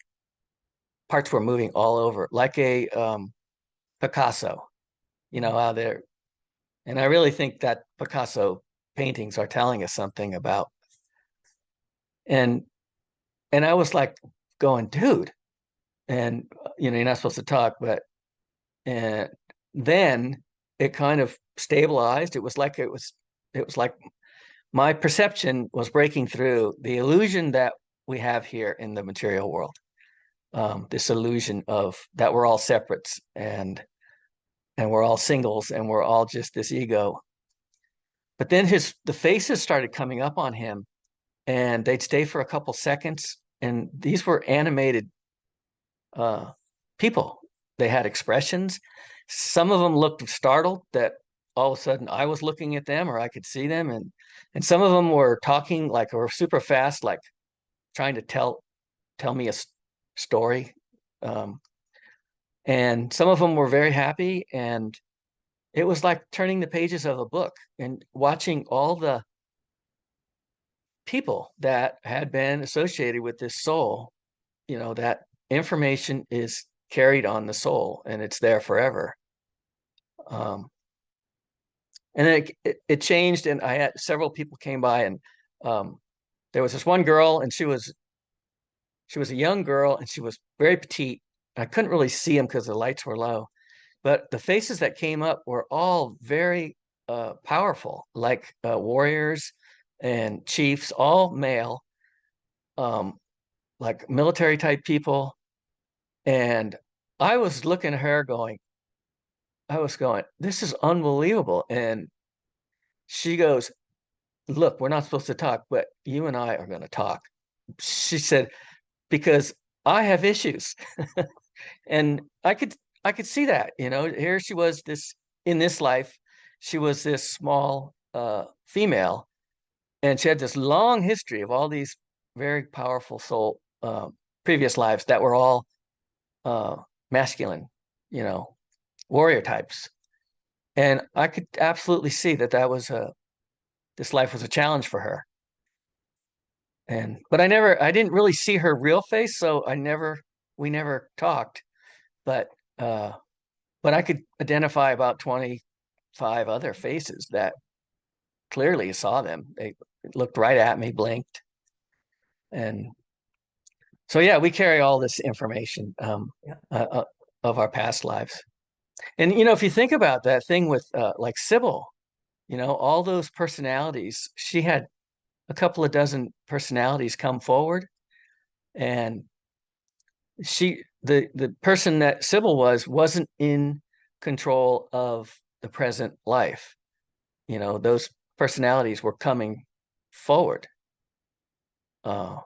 Parts were moving all over like a Picasso, out there. And I really think that Picasso paintings are telling us something about. And I was like going, dude, and you're not supposed to talk, but and then it kind of stabilized. It was like my perception was breaking through the illusion that we have here in the material world. This illusion of that we're all separates and we're all singles and we're all just this ego. But then the faces started coming up on him and they'd stay for a couple seconds. And these were animated people. They had expressions. Some of them looked startled that all of a sudden I was looking at them or I could see them. And some of them were talking like or super fast, like trying to tell me a story. And some of them were very happy. And it was like turning the pages of a book and watching all the people that had been associated with this soul, that information is carried on the soul and it's there forever. Um, and then it changed, and I had several people came by, and there was this one girl, and she was a young girl, and she was very petite. I couldn't really see them because the lights were low, but the faces that came up were all very powerful, like warriors and chiefs, all male, um, like military type people. And I was looking at her going, this is unbelievable. And she goes, look, we're not supposed to talk, but you and I are going to talk. She said, because I have issues. And I could see that, here she was in this life, she was this small female and she had this long history of all these very powerful soul previous lives that were all uh, masculine, you know, warrior types. And I could absolutely see that this life was a challenge for her. And but I didn't really see her real face, so we never talked. But uh, but I could identify about 25 other faces that clearly saw them. They looked right at me, blinked, and so yeah, we carry all this information Yeah. of our past lives. And you know, if you think about that thing with like Sybil, you know, all those personalities, she had a couple of dozen personalities come forward, and the person that Sybil wasn't in control of the present life. You know, those personalities were coming forward. Uh,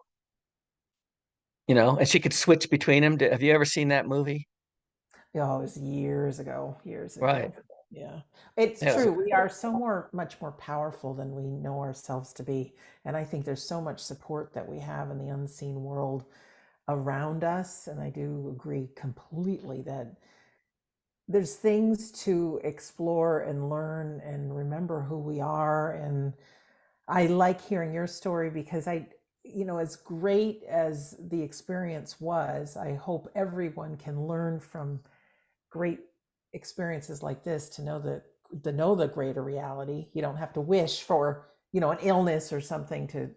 you know, and she could switch between them. Have you ever seen that movie? Oh, it was years ago, years Right. ago. Yeah. It's Yeah. true. We are much more powerful than we know ourselves to be. And I think there's so much support that we have in the unseen world around us. And I do agree completely that there's things to explore and learn and remember who we are. And I like hearing your story because as great as the experience was, I hope everyone can learn from great experiences like this to know the greater reality. You don't have to wish for, an illness or something to,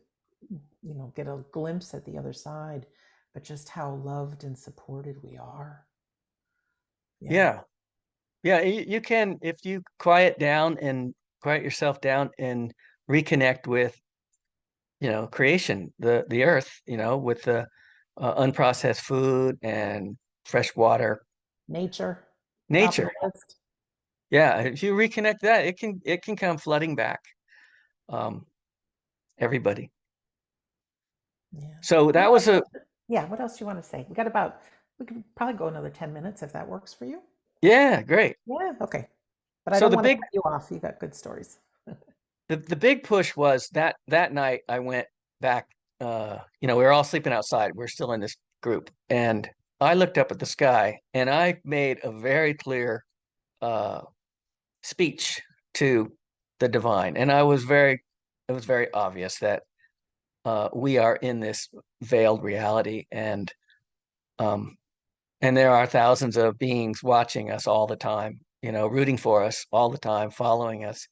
get a glimpse at the other side, but just how loved and supported we are. Yeah. Yeah. Yeah. You can, if you quiet yourself down and reconnect with, you know, creation, the earth, you know, with the unprocessed food and fresh water, Nature, top of nature. the list. Yeah. If you reconnect that, it can come flooding back. Um, everybody. Yeah. So What that was else? a Yeah. What else do you want to say? We could probably go another 10 minutes if that works for you. yeah, great. Yeah. Okay. But I So don't want to cut you off. You got good stories. the big push was that night I went back, you know, we were all sleeping outside. We're still in this group. And I looked up at the sky and I made a very clear uh speech to the divine. And it was very obvious that we are in this veiled reality, um and there are thousands of beings watching us all the time, you know, rooting for us all the time, following us.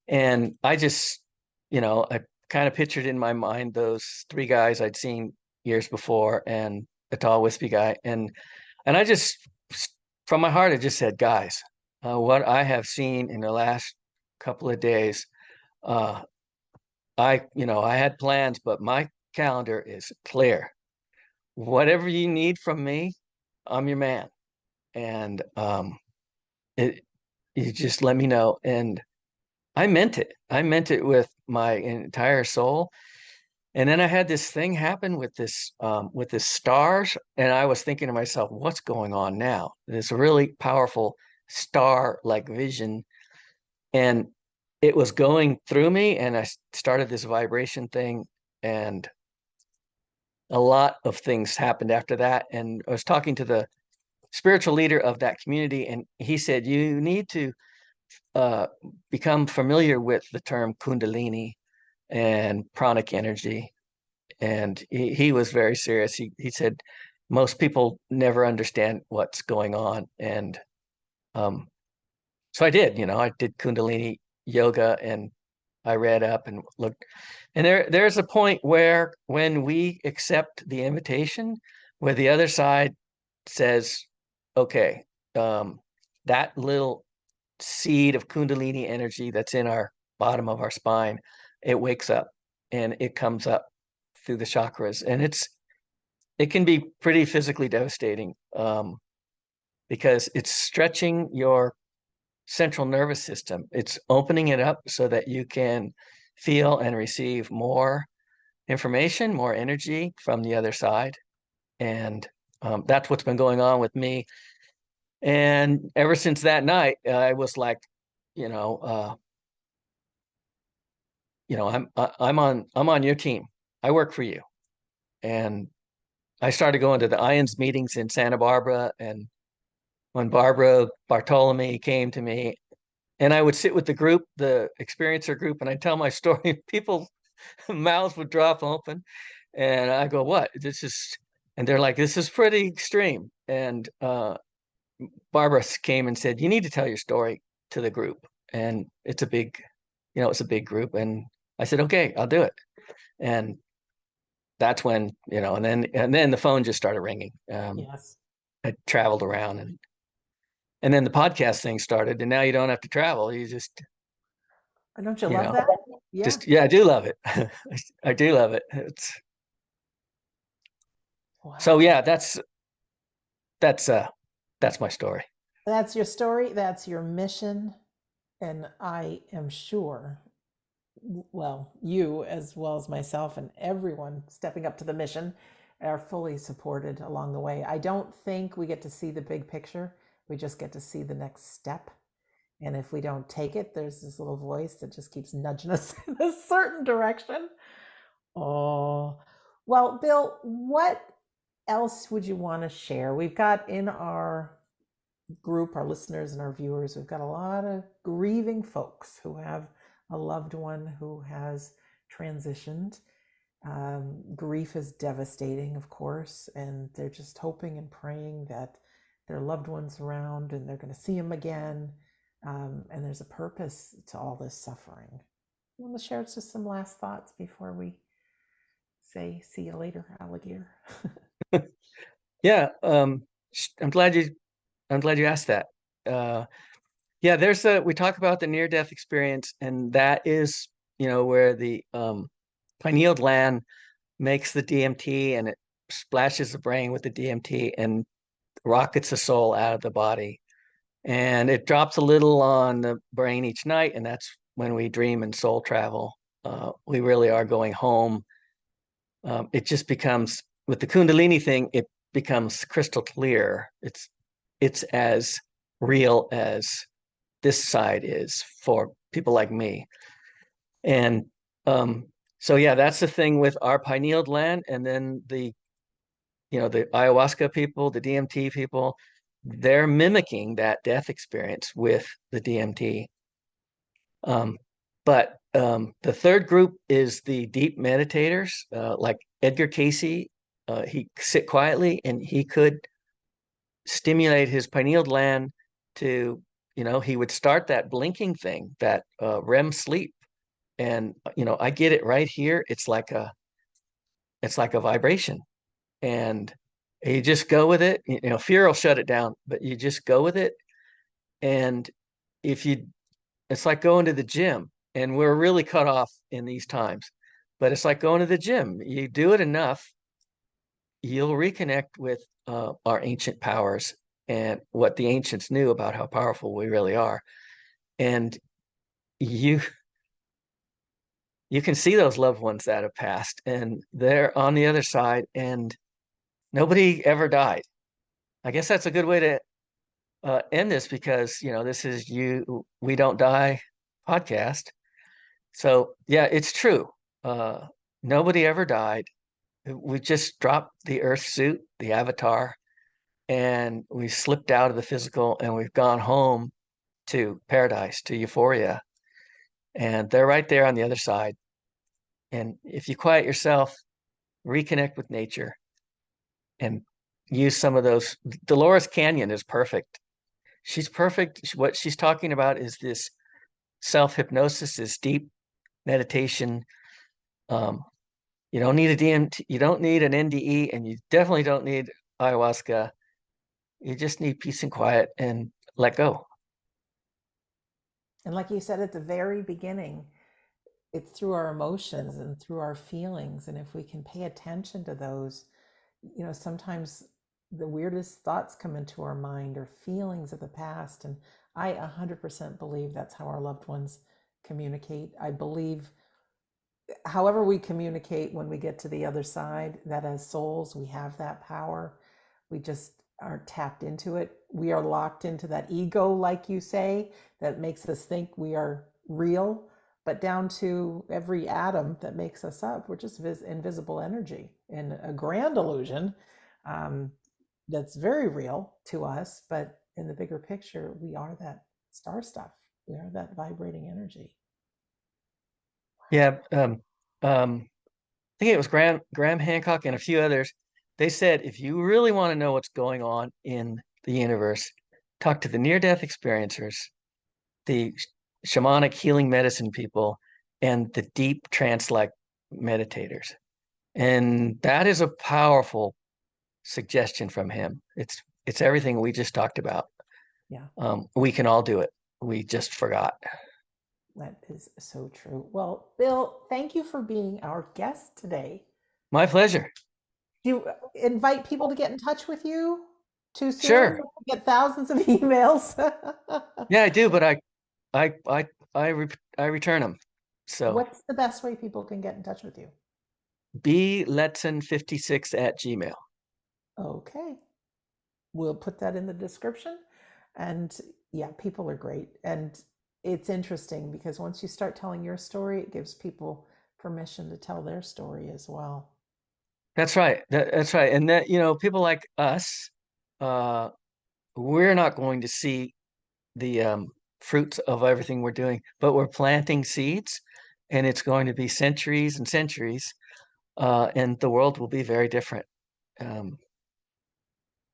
And I just, you know, I kind of pictured in my mind those three guys I'd seen years before and a tall, wispy guy. And I just, from my heart, I just said, guys, what I have seen in the last couple of days, uh, I had plans, but my calendar is clear. Whatever you need from me, I'm your man. And it, you just let me know. And I meant it. I meant it with my entire soul. And then I had this thing happen with this stars, and I was thinking to myself, what's going on now? This really powerful star-like vision, and it was going through me, and I started this vibration thing, and a lot of things happened after that. And I was talking to the spiritual leader of that community, and he said, you need to uh, become familiar with the term Kundalini and pranic energy. And he was very serious. He said most people never understand what's going on. And um, so I did, you know, I did Kundalini yoga and I read up and looked. And there's a point where when we accept the invitation, where the other side says, okay, um, that little seed of Kundalini energy that's in our bottom of our spine, it wakes up and it comes up through the chakras. And it can be pretty physically devastating because it's stretching your central nervous system. It's opening it up so that you can feel and receive more information, more energy from the other side. And that's what's been going on with me. And ever since that night, I was like, you know, I'm on your team. I work for you. And I started going to the IONS meetings in Santa Barbara. And when Barbara Bartolome came to me, and I would sit with the group, the experiencer group, and I tell my story, people's mouths would drop open. And I go, what? And they're like, this is pretty extreme. And Barbara came and said, you need to tell your story to the group. And it's a big group. And I said, okay, I'll do it. And that's when, and then the phone just started ringing. Yes. I traveled around and then the podcast thing started, and now you don't have to travel. You just, Don't you you love know, that? Yeah. yeah, I do love it. I do love it. So Wow. yeah, that's uh that's my story. That's your story. That's your mission. And I am sure, well, you as well as myself and everyone stepping up to the mission are fully supported along the way. I don't think we get to see the big picture. We just get to see the next step. And if we don't take it, there's this little voice that just keeps nudging us in a certain direction. Oh, well, Bill, what else would you want to share? We've got in our group, our listeners and our viewers, we've got a lot of grieving folks who have a loved one who has transitioned. Grief is devastating, of course, and they're just hoping and praying that their loved one's around and they're going to see him again. And there's a purpose to all this suffering. You want to share just some last thoughts before we say, see you later, alligator? Yeah, I'm glad you asked that. Uh, yeah, we talk about the near death experience, and that is, where the pineal gland makes the DMT and it splashes the brain with the DMT and rockets the soul out of the body. And it drops a little on the brain each night, and that's when we dream and soul travel. We really are going home. It just becomes, with the Kundalini thing, it becomes crystal clear. It's as real as this side is for people like me. And so yeah, that's the thing with our pineal gland, and then the ayahuasca people, the DMT people, they're mimicking that death experience with the DMT. But the third group is the deep meditators, like Edgar Casey. He sit quietly and he could stimulate his pineal gland to, he would start that blinking thing, that REM sleep. And, I get it right here. It's like a vibration. And you just go with it. Fear will shut it down, but you just go with it. And if you it's like going to the gym, and we're really cut off in these times, but it's like going to the gym. You do it enough, you'll reconnect with our ancient powers and what the ancients knew about how powerful we really are. And you you can see those loved ones that have passed, and they're on the other side, and nobody ever died. I guess that's a good way to end this, because this is we don't die podcast. So yeah, it's true. Nobody ever died. We just dropped the Earth suit, the avatar, and we slipped out of the physical, and we've gone home to paradise, to euphoria. And they're right there on the other side. And if you quiet yourself, reconnect with nature, and use some of those. Dolores Canyon is perfect. She's perfect. What she's talking about is this self-hypnosis, this deep meditation. Um, You don't need a DMT, you don't need an NDE, and you definitely don't need ayahuasca. You just need peace and quiet and let go. And like you said at the very beginning, it's through our emotions and through our feelings. And if we can pay attention to those, sometimes the weirdest thoughts come into our mind or feelings of the past. And I 100% believe that's how our loved ones communicate. I believe, however, we communicate when we get to the other side, that as souls, we have that power. We just aren't tapped into it. We are locked into that ego, like you say, that makes us think we are real. but down to every atom that makes us up. We're just invisible energy in a grand illusion um, that's very real to us. But in the bigger picture, we are that star stuff. We are that vibrating energy. Yeah. I think it was Graham Hancock and a few others. They said if you really want to know what's going on in the universe, talk to the near-death experiencers, the shamanic healing medicine people, and the deep trance-like meditators. And that is a powerful suggestion from him. It's everything we just talked about. Yeah, We can all do it. We just forgot. that is so true. Well, Bill, thank you for being our guest today. My pleasure. Do you invite people to get in touch with you too soon? Sure. We'll get thousands of emails. Yeah, I do, but I I I return them. So What's the best way people can get in touch with you? bletson56@gmail. Okay. We'll put that in the description. And yeah, people are great. And it's interesting because once you start telling your story, it gives people permission to tell their story as well. That's right. That's right. And that, people like us, uh, we're not going to see the fruits of everything we're doing, but we're planting seeds, and it's going to be centuries and centuries, and the world will be very different. Um,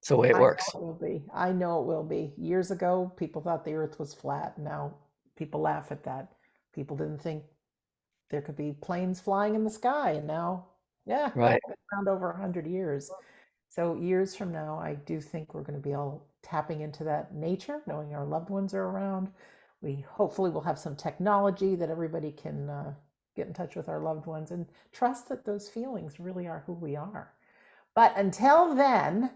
it's the way it I know works. it will be. I know it will be. Years ago, people thought the earth was flat. Now people laugh at that. People didn't think there could be planes flying in the sky. And now, yeah, Right. been around over 100 years. So years from now, I do think we're going to be all tapping into that nature, knowing our loved ones are around. We hopefully will have some technology that everybody can get in touch with our loved ones and trust that those feelings really are who we are. But until then,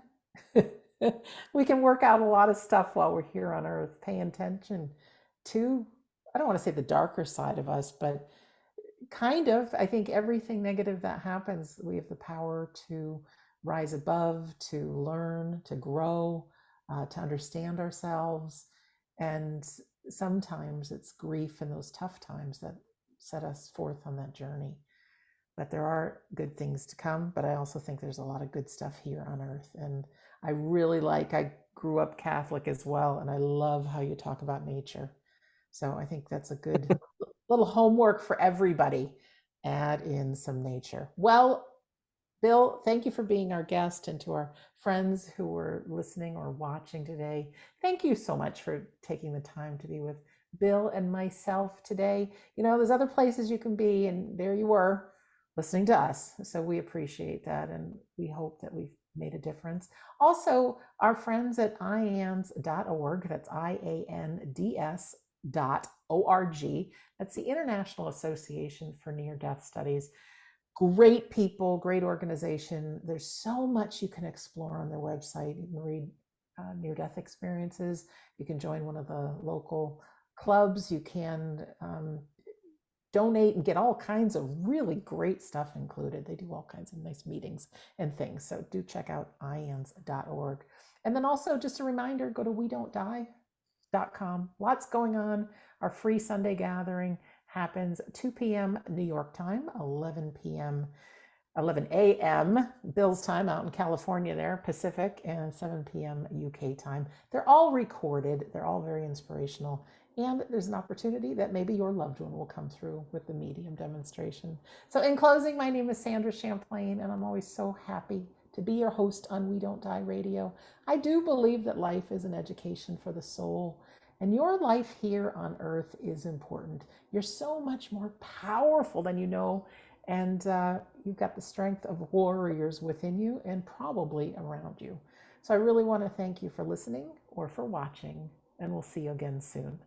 we can work out a lot of stuff while we're here on Earth, paying attention to, I don't want to say the darker side of us, but kind of, I think everything negative that happens, we have the power to rise above, to learn, to grow, to understand ourselves. And sometimes it's grief in those tough times that set us forth on that journey. But there are good things to come. But I also think there's a lot of good stuff here on earth. And I grew up Catholic as well, and I love how you talk about nature. So I think that's a good little homework for everybody. Add in some nature. Well, Bill, thank you for being our guest, and to our friends who were listening or watching today. Thank you so much for taking the time to be with Bill and myself today. There's other places you can be, and there you were listening to us. So we appreciate that, and we hope that we've made a difference. Also, our friends at iands.org, that's IANDS.org, that's the International Association for Near Death Studies. Great people, great organization. There's so much you can explore on their website. You can read near death experiences. You can join one of the local clubs. You can donate and get all kinds of really great stuff included. They do all kinds of nice meetings and things. So do check out ians.org. And then also, just a reminder, go to wedon'tdie.com. Lots going on. Our free Sunday gathering happens 2 p.m. New York time, 11 a.m. Bill's time out in California there, Pacific, and 7 p.m. UK time. They're all recorded. They're all very inspirational. And there's an opportunity that maybe your loved one will come through with the medium demonstration. So in closing, my name is Sandra Champlain, and I'm always so happy to be your host on We Don't Die Radio. I do believe that life is an education for the soul, and your life here on earth is important. You're so much more powerful than you know, and you've got the strength of warriors within you and probably around you. So I really want to thank you for listening or for watching, and we'll see you again soon.